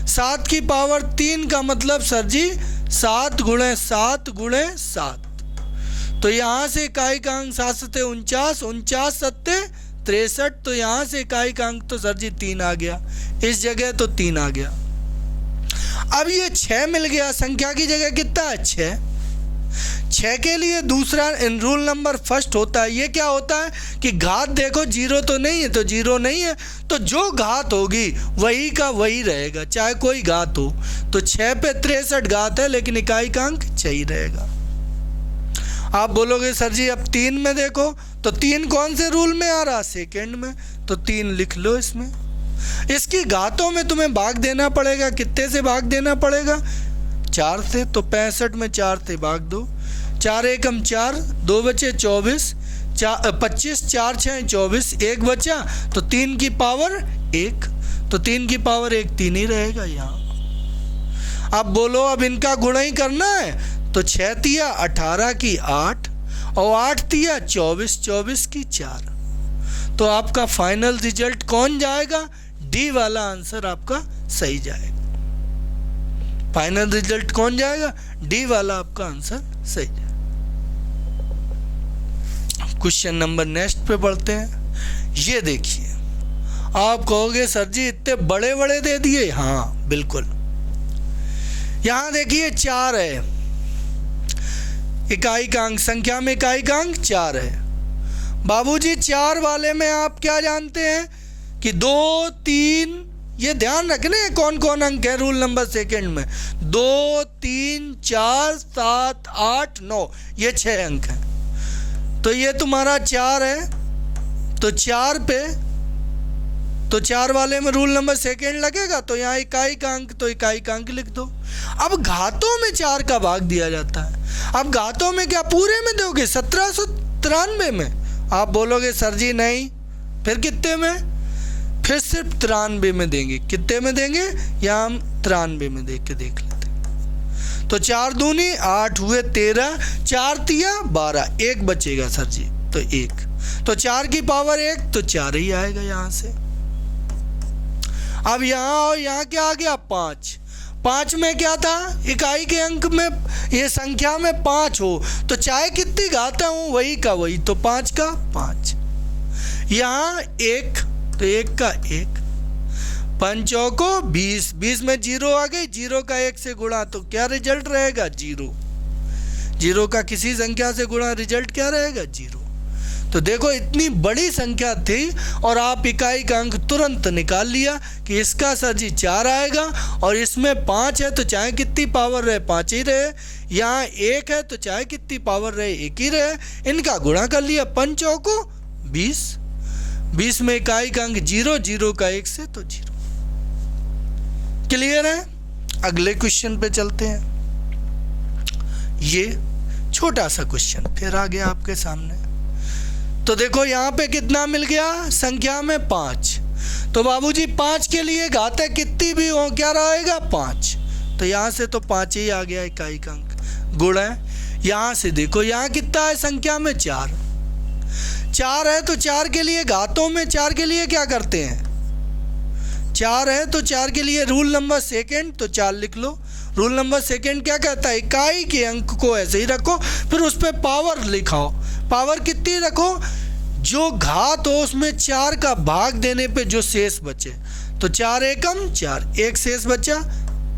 7 की पावर 3 का मतलब सर जी 7 गुणे 7 गुणे 7। तो यहाँ से इकाई का अंक 7 सत्ते 49, 49 सत्ते 63, तो यहाँ से इकाई का अंक तो सर जी 3 आ गया। इस जगह तो 3 आ गया। अब ये 6 मिल गया, संख्या की जगह कितना है? 6। 6 के लिए दूसरा रूल नंबर फर्स्ट होता है। ये क्या होता है कि घात देखो 0 तो नहीं है, तो 0 नहीं है, तो जो घात होगी वही का वही रहेगा, चाहे कोई घात हो। तो 6 पे 63 घात है, लेकिन इकाई का अंक 6 ही रहेगा। आप बोलोगे सर जी अब 3 में देखो, तो 3 कौन से रूल में आ रहा? सेकेंड में, तो 3 लिख लो इसमें। इसकी घातों में तुम्हें भाग देना पड़ेगा। कितने से भाग देना पड़ेगा? 4 से। तो 65 में 4 से भाग दो। 4 एकम 4, 2 बचे 24, 25, 4 6 24, 1 बचा, तो 3 की पावर 1, तो 3 की पावर 1 3 ही रहेगा यहाँ। अब बोलो अब इनका गुणा ही करना है, तो 6 तिया 18 की 8 और 8 तिया 24, 24 की 4। तो आपका फाइनल रिजल्ट कौन जाएगा? डी वाला आंसर आपका सही जाएगा। फाइनल रिजल्ट कौन जाएगा? डी वाला आपका आंसर सही जाएगा। क्वेश्चन नंबर नेक्स्ट पे बढ़ते हैं। ये देखिए, आप कहोगे सर जी इतने बड़े बड़े दे दिए। हाँ बिल्कुल। यहां देखिए 4 है, इकाई का अंक, संख्या में इकाई का अंक 4 है। बाबूजी 4 वाले में आप क्या जानते हैं कि 2 3, ये ध्यान रखने कौन कौन अंक है रूल नंबर सेकंड में। 2 3 4 7 8 9, ये 6 अंक हैं। तो ये तुम्हारा 4 है, तो 4 पे, तो 4 वाले में रूल नंबर सेकंड लगेगा, तो यहाँ इकाई का अंक, तो इकाई का अंक लिख दो। अब घातों में 4 का भाग दिया जाता है। अब घातों में क्या पूरे में दोगे 1793 में? आप बोलोगे सर जी नहीं, फिर कितने में? फिर सिर्फ 93 में देंगे। कितने में देंगे? यहाँ हम 93 में देख के देख लेते हैं। तो 4 दूनी 8 हुए 13, 4 तिया 12, 1 बचेगा सर जी, तो 1। तो 4 की पावर 1, तो 4 ही आएगा यहाँ से। अब यहाँ और यहाँ क्या आ गया? 5। 5 में क्या था? इकाई के अंक में, ये संख्या में 5 हो तो चाहे कितनी घात हो वही का वही, तो 5 का 5। यहाँ 1, तो 1 का 1। 5 को 20, 20 में 0 आ गई, 0 का 1 से गुणा, तो क्या रिजल्ट रहेगा? 0। 0 का किसी संख्या से गुणा, रिजल्ट क्या रहेगा? 0। तो देखो इतनी बड़ी संख्या थी और आप इकाई का अंक तुरंत निकाल लिया कि इसका सर जी 4 आएगा, और इसमें 5 है तो चाहे कितनी पावर रहे 5 ही रहे, यहाँ 1 है तो चाहे कितनी पावर रहे 1 ही रहे, इनका गुणा कर लिया। 5 को 20, 20 में इकाई का अंक 0, 0 का 1 से तो 0। क्लियर है? अगले क्वेश्चन पे चलते हैं। ये छोटा सा क्वेश्चन फिर आ गया आपके सामने। तो देखो यहाँ पे कितना मिल गया? संख्या में 5। तो बाबूजी 5 के लिए घातें कितनी भी हो क्या रहेगा? 5। तो यहाँ से तो 5 ही आ गया इकाई का अंक। गुण है यहाँ से, देखो यहाँ कितना है संख्या में? 4। 4 है तो 4 के लिए घातों में 4 के लिए क्या करते हैं? 4 है तो 4 के लिए रूल नंबर सेकंड, तो 4 लिख लो। रूल नंबर सेकंड क्या कहता है? इकाई के अंक को ऐसे ही रखो, फिर उस पर पावर लिखाओ। पावर कितनी रखो? जो घात हो उसमें 4 का भाग देने पे जो शेष बचे, तो 4 एकम 4, 1 शेष बचा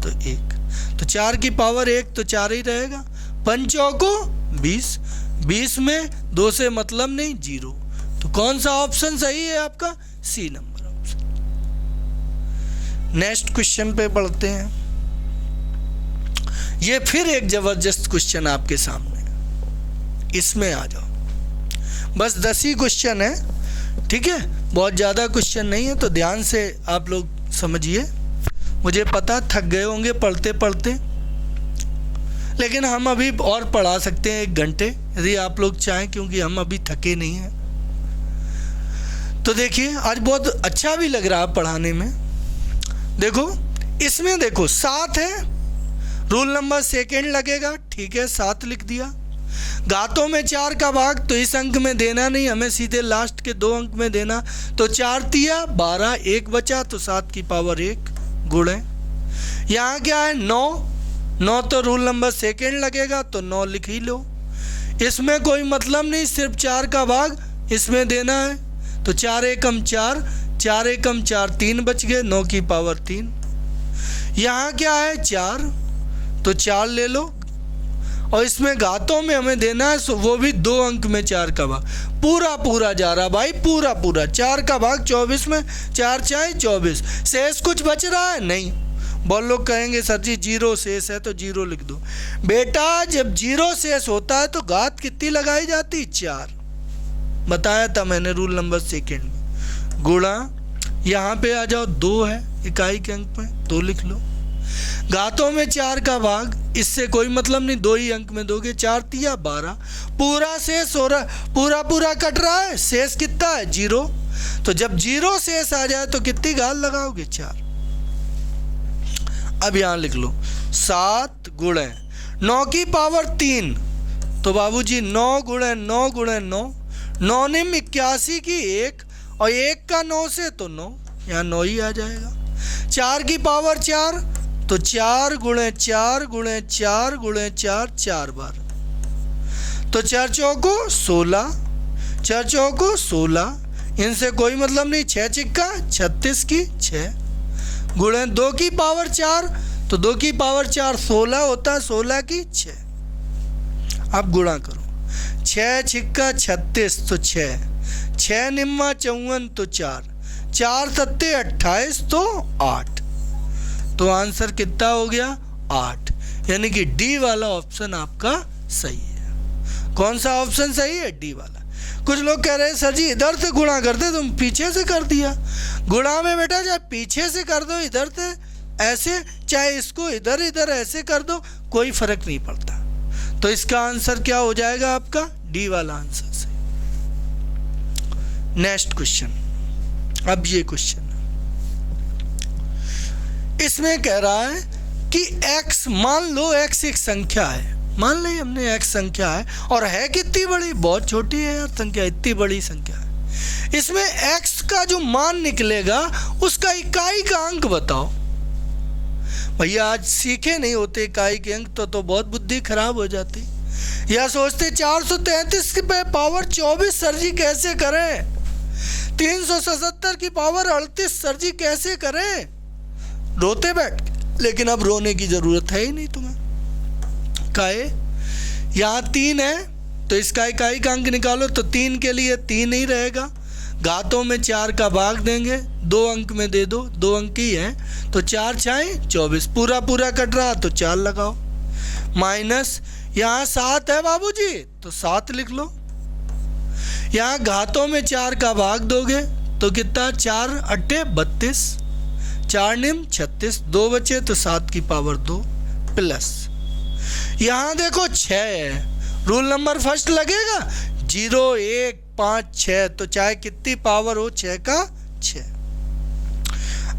तो 1, तो 4 की पावर 1, तो 4 ही रहेगा। 5 को 20, 20 में 2 से मतलब नहीं 0, तो कौन सा ऑप्शन सही है आपका? C number option. Next question पे बढ़ते हैं। ये फिर एक जबरदस्त क्वेश्चन आपके सामने, इसमें आ जाओ। बस 10 ही क्वेश्चन है, ठीक है, बहुत ज़्यादा क्वेश्चन नहीं है, तो ध्यान से आप लोग समझिए। मुझे पता थक गए होंगे पढ़ते पढ़ते, लेकिन हम अभी और पढ़ा सकते हैं 1 घंटे यदि आप लोग चाहें, क्योंकि हम अभी थके नहीं हैं। तो देखिए आज बहुत अच्छा भी लग रहा है पढ़ाने में। देखो इसमें देखो 7 है, रूल नंबर सेकंड लगेगा, ठीक है 7 लिख दिया। घातों में 4 का भाग, तो इस अंक में देना नहीं, हमें सीधे लास्ट के 2 अंक में देना, तो 4 तिया 12, 1 बचा तो 7 की पावर 1 गुण है। यहाँ क्या है? 9 तो रूल नंबर सेकंड लगेगा, तो 9 लिख ही लो। इसमें कोई मतलब नहीं, सिर्फ 4 का भाग इसमें देना है, तो 4 एकम 4, 4 एकम 4, 3 बच गए, 9 की पावर 3। यहाँ क्या है? 4, तो 4 ले लो, और इसमें घातों में हमें देना है वो भी 2 अंक में 4 का भाग, पूरा पूरा जा रहा भाई, पूरा पूरा 4 का भाग 24 में, 4 चाहे 24, शेष कुछ बच रहा है? नहीं। बहुत लोग कहेंगे सर जी 0 शेष है, तो 0 लिख दो। बेटा जब 0 शेष होता है तो घात कितनी लगाई जाती? 4, बताया था मैंने रूल नंबर सेकंड में। गुणा यहाँ पे आ जाओ, 2 है इकाई के अंक में, 2 लिख लो। घातों में 4 का भाग, इससे कोई मतलब नहीं, 2 ही अंक में दोगे, 4 तिया 12, पूरा शेष हो रहा, पूरा पूरा कट रहा है, शेष कितना है? 0। तो जब 0 शेष आ जाए तो कितनी घात लगाओगे? 4। अब यहां लिख लो 7 गुणे 9 की पावर 3, तो बाबूजी 9 गुणे 9 गुणे 9, 9 निम 81 की 1, और 1 का 9 से तो 9, यहाँ 9 ही आ जाएगा। 4 की पावर 4, तो 4 गुणे 4 गुणे 4 गुणे 4, 4 बार, तो 4 चौको 16, 4 चौको 16, इनसे कोई मतलब नहीं, 6 चिक्का 36 की 6, गुणे 2 की पावर 4, तो 2 की पावर 4 16 होता है, 16 की 6। अब गुणा करो, 6 छिक्का 36, तो 6, 6 निम्मा 54 तो 4, 4 सत्ते 28 तो 8। तो आंसर कितना हो गया? 8। यानी कि डी वाला ऑप्शन आपका सही है। कौन सा ऑप्शन सही है? डी वाला। कुछ लोग कह रहे हैं सर जी इधर से गुणा करते, तुम पीछे से कर दिया। गुणा में बेटा चाहे पीछे से कर दो, इधर से ऐसे, चाहे इसको इधर इधर ऐसे कर दो, कोई फर्क नहीं पड़ता। तो इसका आंसर क्या हो जाएगा आपका? डी वाला आंसर सही। Next question. अब ये क्वेश्चन इसमें कह रहा है कि x, मान लो x एक संख्या है, मान ली हमने x संख्या है, और है कितनी बड़ी? बहुत छोटी है यार संख्या, इतनी बड़ी संख्या है। इसमें x का जो मान निकलेगा उसका इकाई का अंक बताओ। भैया आज सीखे नहीं होते इकाई के अंक तो बहुत बुद्धि खराब हो जाती। या सोचते 433 पे पावर 24 सर जी कैसे करें, 377 की पावर 38 सर जी कैसे करें, रोते बैठ। लेकिन अब रोने की जरूरत है ही नहीं तुम्हें। काहे? यहाँ 3 है तो इसका इकाई का अंक निकालो, तो 3 के लिए 3 ही रहेगा। घातों में 4 का भाग देंगे, 2 अंक में दे दो, 2 अंक ही है, तो 4 छाए 24, पूरा पूरा कट रहा तो 4 लगाओ। माइनस यहाँ 7 है बाबूजी, तो 7 लिख लो। यहाँ घातों में 4 का भाग दोगे तो कितना? 4 अट्ठे 32, 4 निम 36, 2 बचे तो 7 की पावर 2 प्लस। यहाँ देखो 6 है, रूल नंबर फर्स्ट लगेगा, 0 1 5 6, तो चाहे कितनी पावर हो 6 का 6।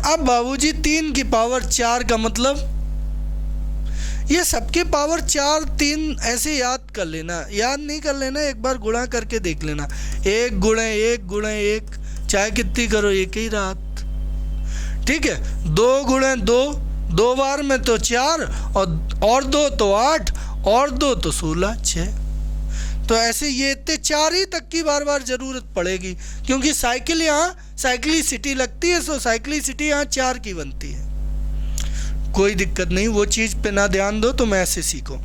अब बाबूजी 3 की पावर 4 का मतलब ये सबके पावर 4 3 ऐसे याद कर लेना, याद नहीं कर लेना, एक बार गुणा करके देख लेना। 1 गुणे 1 गुणे 1, चाहे कितनी करो एक ही रात, ठीक है। 2 गुणे 2, 2 बार में तो 4, और 2 तो 8, और 2 तो 16 6। तो ऐसे ये इतने 4 ही तक की बार बार ज़रूरत पड़ेगी, क्योंकि साइकिल यहाँ साइक्लिसिटी लगती है, सो साइक्लिसिटी यहाँ 4 की बनती है। कोई दिक्कत नहीं, वो चीज़ पे ना ध्यान दो, तुम ऐसे सीखो।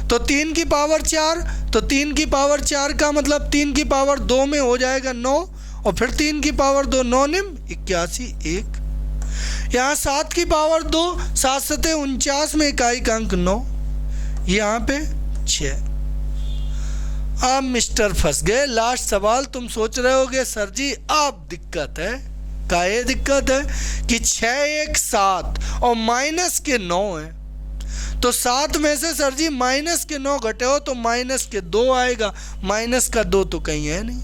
तो 3 की पावर 4, तो 3 की पावर 4 का मतलब 3 की पावर 2 में हो जाएगा 9, और फिर 3 की पावर 2 9 निम 81 1। यहाँ 7 की पावर 2, 7 सते 49 में इकाई का अंक 9, यहाँ पे 6। अब मिस्टर फंस गए। लास्ट सवाल तुम सोच रहे होगे सर जी अब दिक्कत है। का ये दिक्कत है कि 6 1 7 और माइनस के 9 है, तो 7 में से सर जी माइनस के 9 घटे हो तो माइनस के 2 आएगा, माइनस का 2 तो कहीं है नहीं।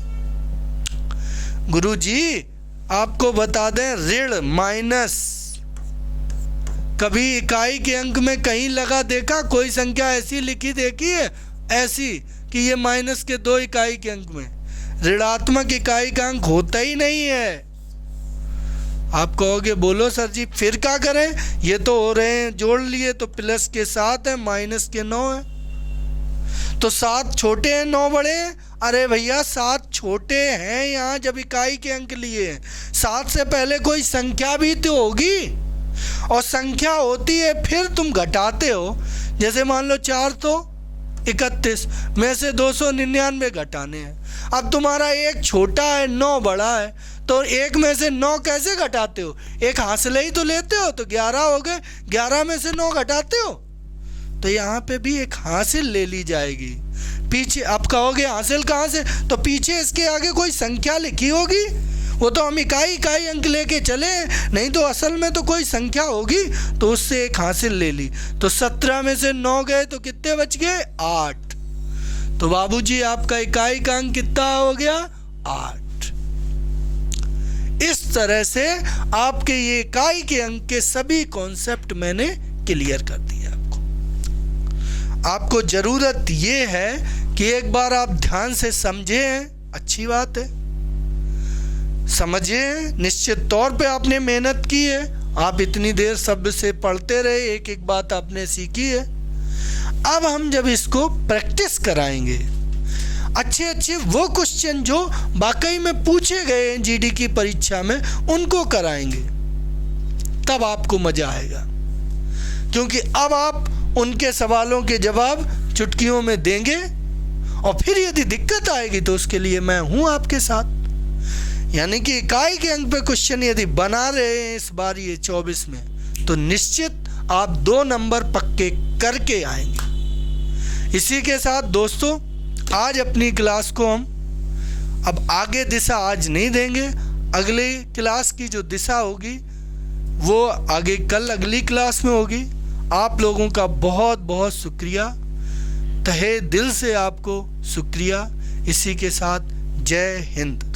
गुरुजी आपको बता दें, ऋण माइनस कभी इकाई के अंक में कहीं लगा देखा? कोई संख्या ऐसी लिखी देखी है ऐसी कि ये माइनस के 2 इकाई के अंक में? ऋणात्मक इकाई का अंक होता ही नहीं है। आप कहोगे बोलो सर जी फिर क्या करें, ये तो हो रहे हैं, जोड़ लिए तो प्लस के 7 है, माइनस के 9 है, तो 7 छोटे हैं 9 बड़े हैं। अरे भैया 7 छोटे हैं यहाँ जब इकाई के अंक लिए हैं, 7 से पहले कोई संख्या भी तो होगी, और संख्या होती है फिर तुम घटाते हो। जैसे मान लो 4 तो 31 में से 299 घटाने हैं। अब तुम्हारा एक छोटा है 9 बड़ा है, तो 1 में से 9 कैसे घटाते हो? एक हासिल ही तो लेते हो, तो 11 हो गए, 11 में से 9 घटाते हो, तो यहाँ पे भी एक हासिल ले ली जाएगी। पीछे आप कहोगे हासिल कहाँ से, तो पीछे इसके आगे कोई संख्या लिखी होगी, वो तो हम इकाई इकाई अंक लेके चले, नहीं तो असल में तो कोई संख्या होगी, तो उससे एक हासिल ले ली। तो 17 में से 9 गए तो कितने बच गए? 8। तो बाबूजी आपका इकाई का अंक कितना हो गया? 8। इस तरह से आपके ये इकाई के अंक के सभी कॉन्सेप्ट मैंने क्लियर कर दिया। आपको जरूरत ये है कि एक बार आप ध्यान से समझें, अच्छी बात है, समझें, निश्चित तौर पे आपने मेहनत की है, आप इतनी देर सब से पढ़ते रहे, एक एक बात आपने सीखी है। अब हम जब इसको प्रैक्टिस कराएंगे, अच्छे अच्छे वो क्वेश्चन जो वाकई में पूछे गए हैं जीडी की परीक्षा में, उनको कराएंगे, तब आपको मजा आएगा, क्योंकि अब आप उनके सवालों के जवाब चुटकियों में देंगे और फिर यदि दिक्कत आएगी तो उसके लिए मैं हूँ आपके साथ। यानी कि इकाई के अंक पे क्वेश्चन यदि बना रहे हैं इस बार ये 24 में, तो निश्चित आप 2 नंबर पक्के करके आएंगे। इसी के साथ दोस्तों, आज अपनी क्लास को हम अब आगे दिशा आज नहीं देंगे। अगले क्लास की जो दिशा होगी वो आगे कल अगली क्लास में होगी। आप लोगों का बहुत बहुत शुक्रिया, तहे दिल से आपको शुक्रिया। इसी के साथ जय हिंद।